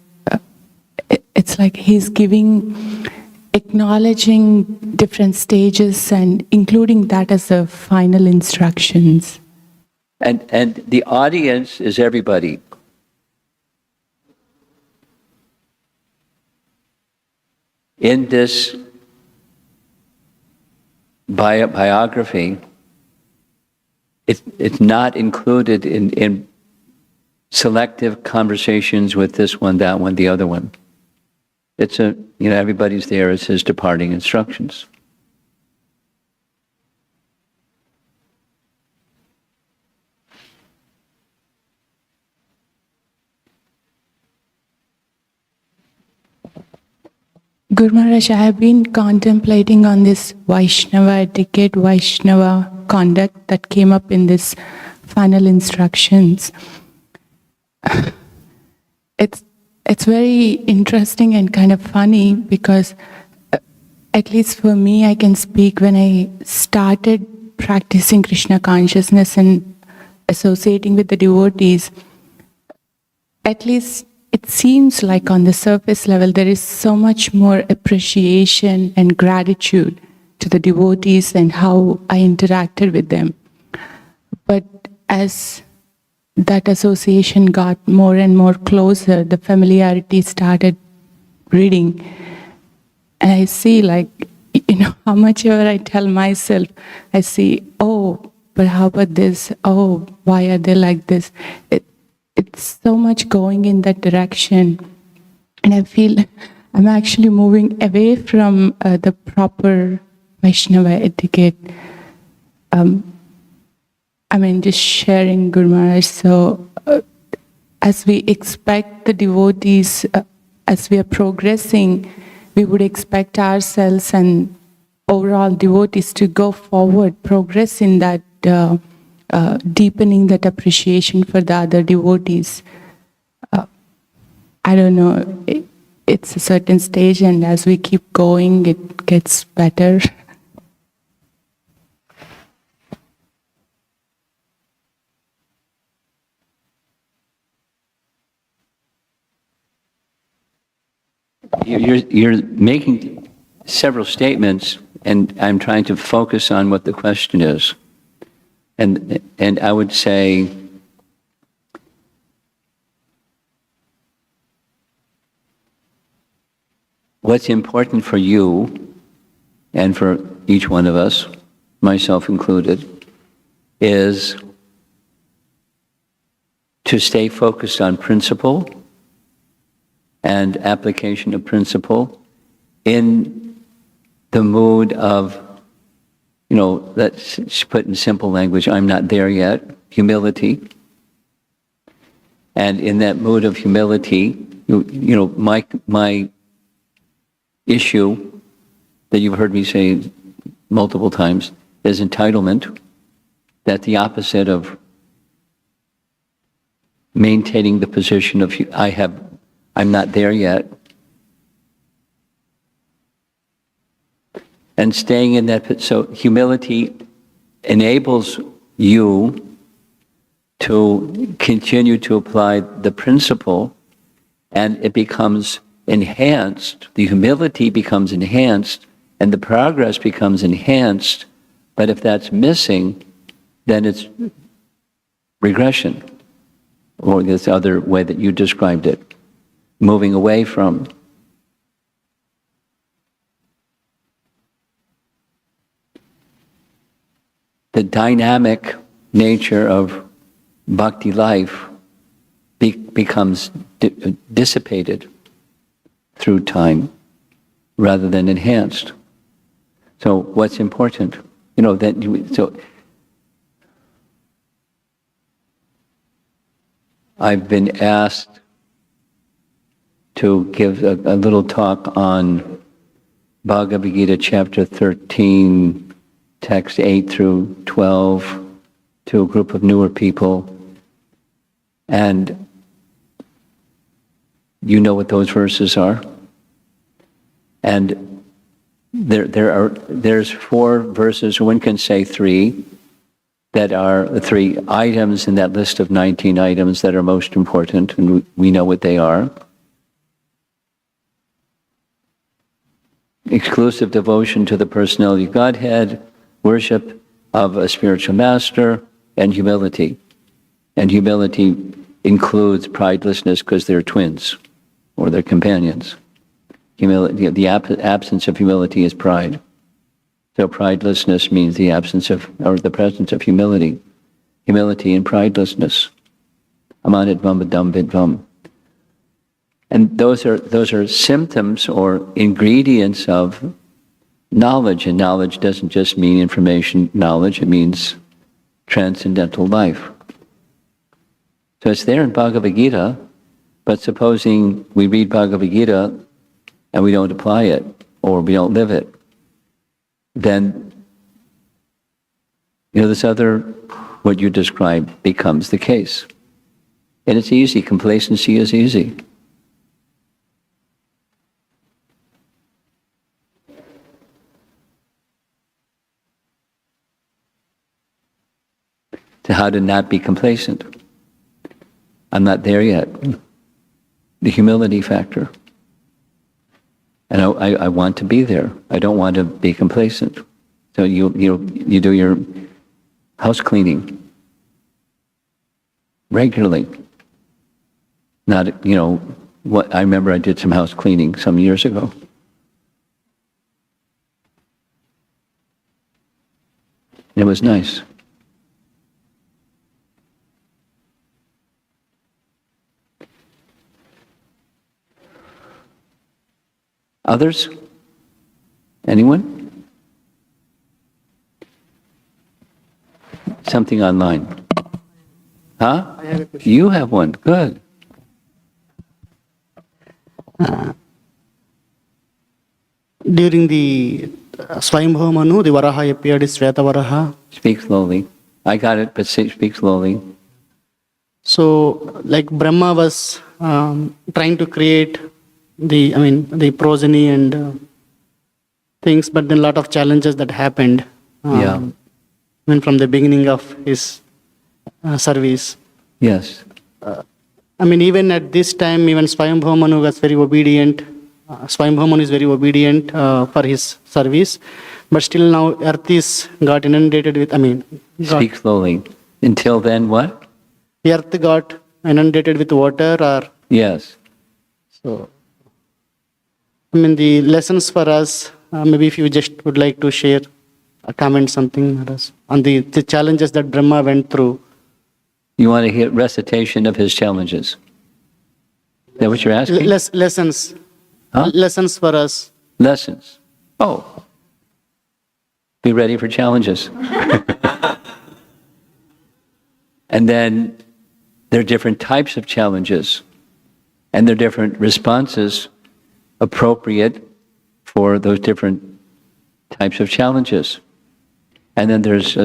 It's like he's giving acknowledging different stages and including that as the final instructions. And the audience is everybody. In this biography, it's not included in selective conversations with this one, that one, the other one. It's everybody's there as his departing instructions. Guru Maharaj, I have been contemplating on this Vaishnava etiquette, Vaishnava conduct that came up in this final instructions. It's very interesting and kind of funny because, at least for me, I can speak when I started practicing Krishna consciousness and associating with the devotees. At least it seems like on the surface level there is so much more appreciation and gratitude to the devotees and how I interacted with them. But as that association got more and more closer, the familiarity started breeding. And I see how much ever I tell myself, I see, oh, but how about this? Oh, why are they like this? It's so much going in that direction. And I feel I'm actually moving away from the proper Vaishnava etiquette. Just sharing Guru Maharaj. So as we expect the devotees, as we are progressing, we would expect ourselves and overall devotees to go forward, progress in that deepening that appreciation for the other devotees. I don't know, it's a certain stage, and as we keep going, it gets better. You're making several statements, and I'm trying to focus on what the question is. And I would say, what's important for you and for each one of us, myself included, is to stay focused on principle and application of principle in the mood of, let's put in simple language, I'm not there yet, humility. And in that mood of humility, my issue that you've heard me say multiple times is entitlement. That's the opposite of maintaining the position of I'm not there yet. And staying in that, so humility enables you to continue to apply the principle, and it becomes enhanced. The humility becomes enhanced, and the progress becomes enhanced. But if that's missing, then it's regression, or this other way that you described it, moving away from. The dynamic nature of bhakti life becomes dissipated through time rather than enhanced. So what's important? I've been asked to give a little talk on Bhagavad Gita chapter 13, text 8 through 12, to a group of newer people. And you know what those verses are. And there's 4 verses, or one can say 3, that are 3 items in that list of 19 items that are most important, and we know what they are. exclusive devotion to the personality of Godhead, worship of a spiritual master, and humility. And humility includes pridelessness because they're twins or they're companions. Humility, the absence of humility is pride. So pridelessness means the absence of, or the presence of humility. Humility and pridelessness. Amanitvam vidam vidvam. And those are symptoms or ingredients of knowledge. And knowledge doesn't just mean information knowledge, it means transcendental life. So it's there in Bhagavad Gita, but supposing we read Bhagavad Gita and we don't apply it, or we don't live it, then this other, what you described, becomes the case. And it's easy, complacency is easy. To how to not be complacent. I'm not there yet. The humility factor. And I want to be there. I don't want to be complacent. So you do your house cleaning regularly. Not, what I remember I did some house cleaning some years ago. It was nice. Others? Anyone? Something online. Huh? I have a question. You have one. Good. During the Swayambhava Manu, the Varaha appeared as Shweta Varaha. Speak slowly. I got it, but speak slowly. So, like Brahma was trying to create the progeny and things, but then a lot of challenges that happened from the beginning of his service. Yes. Even at this time, even Swayambhava Manu was very obedient. Swayambhava Manu is very obedient for his service, but still now earth is got inundated with, Speak slowly. Until then, what? the earth got inundated with water, or Yes. so. The lessons for us, maybe if you just would like to share a comment, something for us, on the challenges that Brahma went through. You want to hear recitation of his challenges? Is that what you're asking? Lessons. Huh? Lessons for us. Lessons. Oh. Be ready for challenges. And then there are different types of challenges, and there are different responses appropriate for those different types of challenges. And then there's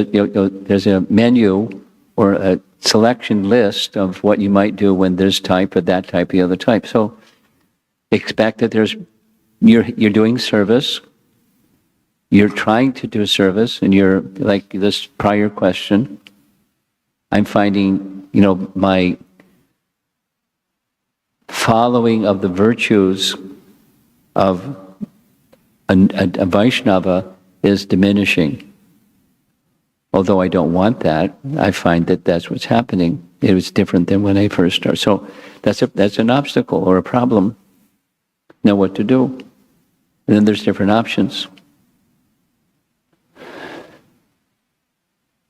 a menu or a selection list of what you might do when this type or that type, the other type. So expect that you're doing service, you're trying to do service, and you're, like this prior question, I'm finding, my following of the virtues of a Vaishnava is diminishing. Although I don't want that, I find that that's what's happening. It was different than when I first started. So that's an obstacle or a problem. Know what to do. And then there's different options.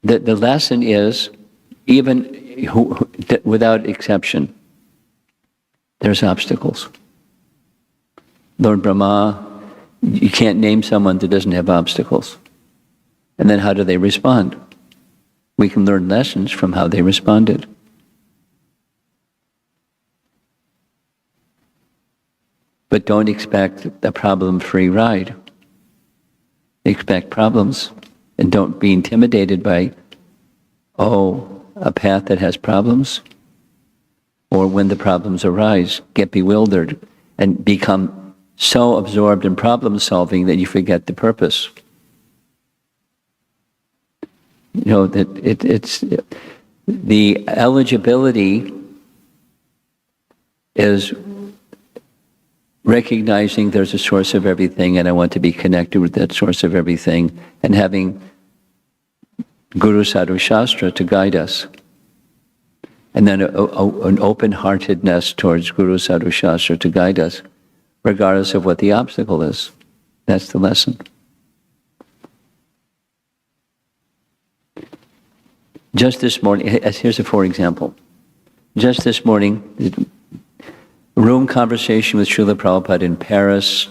The lesson is, even without exception, there's obstacles. Lord Brahma, you can't name someone that doesn't have obstacles. And then how do they respond? We can learn lessons from how they responded. But don't expect a problem-free ride. Expect problems, and don't be intimidated by, a path that has problems. Or when the problems arise, get bewildered and become so absorbed in problem solving that you forget the purpose. That it's the eligibility is recognizing there's a source of everything and I want to be connected with that source of everything, and having Guru Sadhu Shastra to guide us. And then an open-heartedness towards Guru Sadhu Shastra to guide us, regardless of what the obstacle is. That's the lesson. Just this morning, here's a for example. Just this morning, room conversation with Srila Prabhupada in Paris,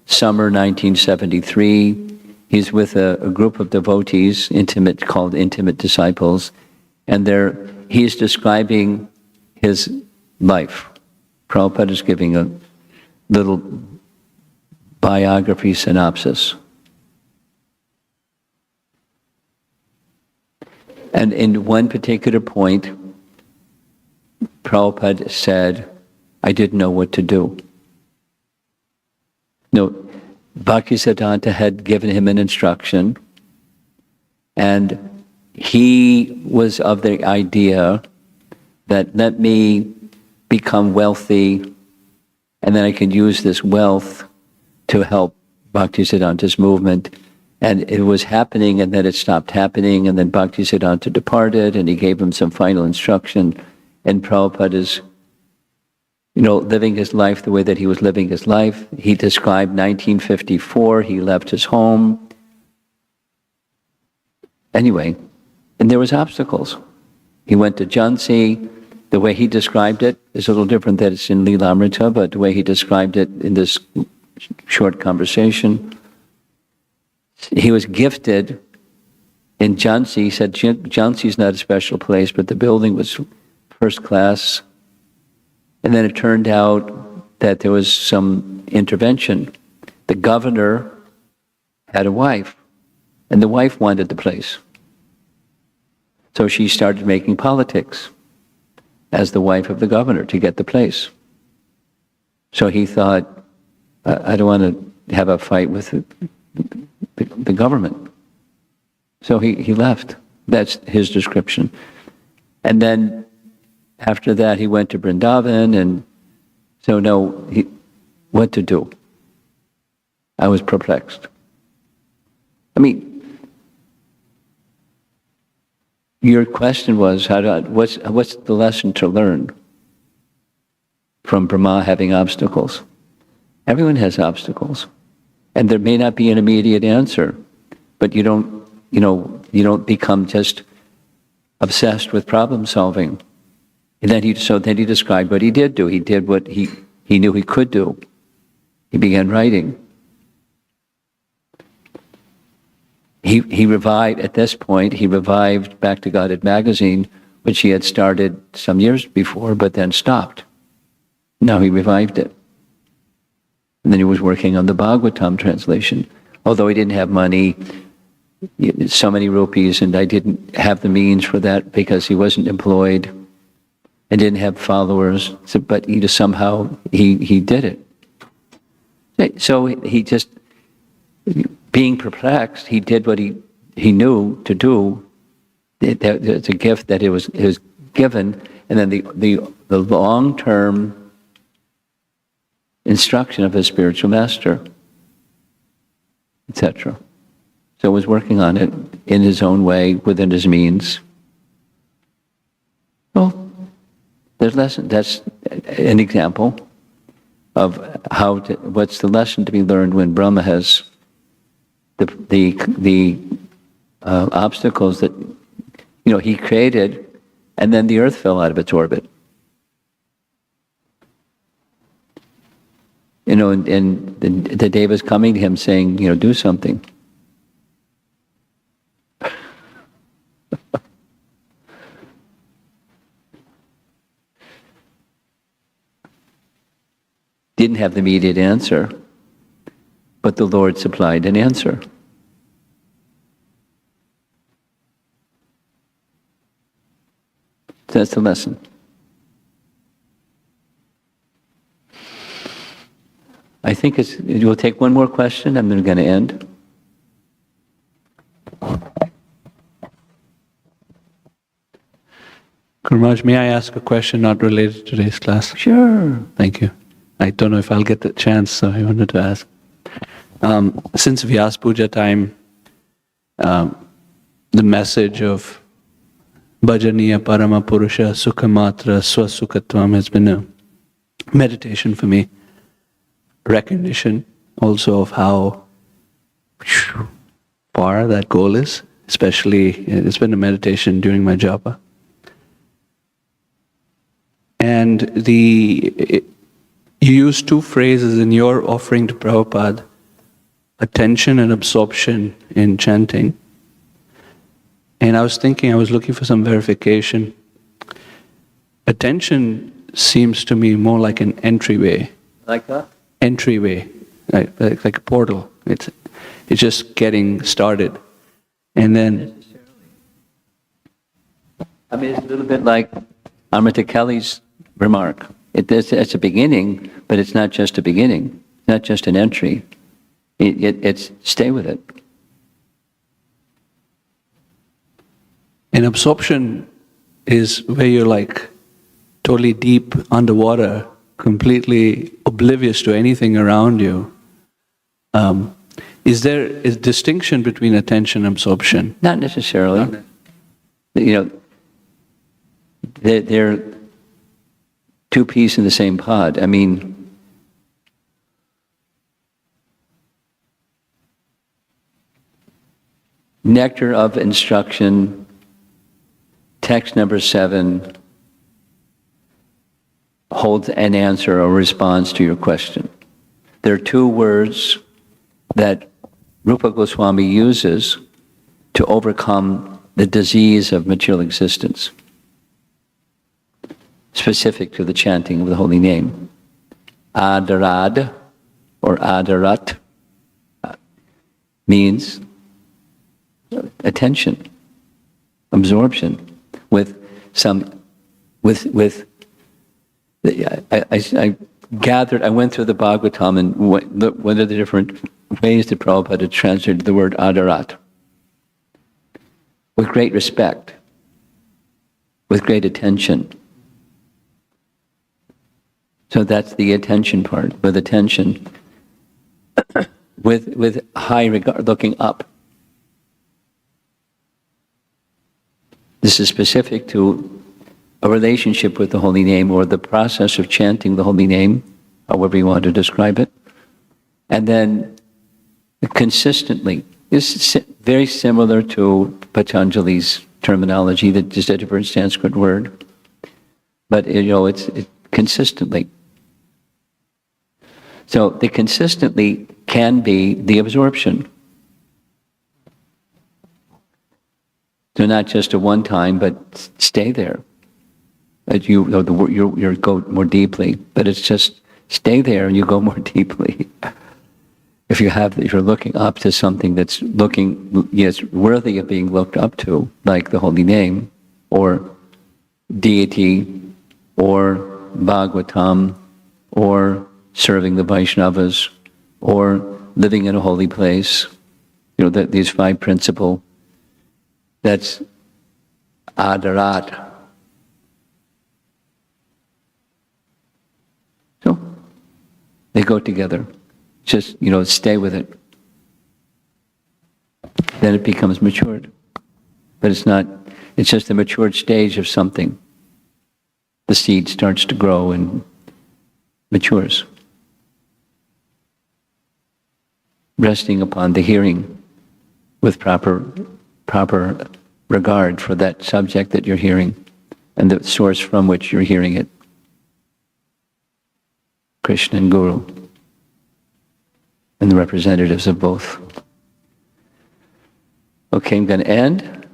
summer 1973. He's with a group of devotees, called Intimate Disciples, and he's describing his life. Prabhupada is giving a little biography synopsis. And in one particular point, Prabhupada said, I didn't know what to do. No, Bhaktisiddhanta had given him an instruction, and he was of the idea that let me become wealthy, and then I can use this wealth to help Bhaktisiddhanta's movement. And it was happening, and then it stopped happening, and then Bhaktisiddhanta departed, and he gave him some final instruction. And Prabhupada is, living his life the way that he was living his life. He described 1954, he left his home. Anyway, and there was obstacles. He went to Jhansi. The way he described it is a little different that it's in Lilamrita, but the way he described it in this short conversation, he was gifted in Jhansi. He said Jhansi is not a special place, but the building was first class. And then it turned out that there was some intervention. The governor had a wife, and the wife wanted the place. So she started making politics as the wife of the governor to get the place. So he thought, I don't want to have a fight with the government. So he left. That's his description. And then after that, he went to Vrindavan, and so what to do? I was perplexed. I mean, your question was, what's the lesson to learn from Brahma having obstacles? Everyone has obstacles. And there may not be an immediate answer, but you don't become just obsessed with problem solving. And then he described what he did do. He did what he knew he could do. He began writing. He revived, at this point, he revived Back to Godhead magazine, which he had started some years before, but then stopped. Now he revived it. And then he was working on the Bhagavatam translation. Although he didn't have money, so many rupees, and I didn't have the means for that because he wasn't employed and didn't have followers, but he just somehow, he did it. So he just, being perplexed, he did what he knew to do. It's a gift that it was given, and then the long-term instruction of his spiritual master, etc. So he was working on it in his own way, within his means. Well, that's an example of what's the lesson to be learned when Brahma has the obstacles that he created, and then the earth fell out of its orbit. And the devas coming to him saying, do something. Didn't have the immediate answer, but the Lord supplied an answer. So that's the lesson. I think we'll take one more question, and then we're going to end. Guru Maharaj, may I ask a question not related to today's class? Sure. Thank you. I don't know if I'll get the chance, so I wanted to ask. Since Vyas Puja time, the message of Bhajaniya Parama Purusha Sukhamatra Swasukhatvam has been a meditation for me. Recognition also of how far that goal is, especially it's been a meditation during my japa. And you use two phrases in your offering to Prabhupada, attention and absorption in chanting. And I was looking for some verification. Attention seems to me more like an entryway. Like that? Entryway, like a portal. It's just getting started. And then... I mean, it's a little bit like Amrita Kelly's remark. It's a beginning, but it's not just a beginning. It's not just an entry. It's stay with it. And absorption is where you're like totally deep underwater, completely oblivious to anything around you. Is there a distinction between attention and absorption? Not necessarily. They're two peas in the same pod. I mean, nectar of instruction, text number 7, holds an answer or response to your question. There are two words that Rupa Goswami uses to overcome the disease of material existence, specific to the chanting of the holy name. Adarad or adarat means attention, absorption, I gathered, I went through the Bhagavatam and what are the different ways that Prabhupada translated the word adarat. With great respect, with great attention. So that's the attention part, with attention, with high regard, looking up. This is specific to a relationship with the holy name or the process of chanting the holy name, however you want to describe it. And then consistently, it's very similar to Patanjali's terminology, that just a different Sanskrit word. But it's consistently. So the consistently can be the absorption. So not just a one time, but stay there. That you go more deeply, but it's just stay there and you go more deeply. If you're looking up to something that's worthy of being looked up to, like the holy name, or deity, or Bhagavatam, or serving the Vaishnavas, or living in a holy place, these 5 principles, that's adarat. So they go together. Just, stay with it. Then it becomes matured. But it's just the matured stage of something. The seed starts to grow and matures. Resting upon the hearing with proper regard for that subject that you're hearing and the source from which you're hearing it. Krishna and Guru, and the representatives of both. Okay, I'm going to end.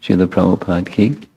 Srila Prabhupada ki.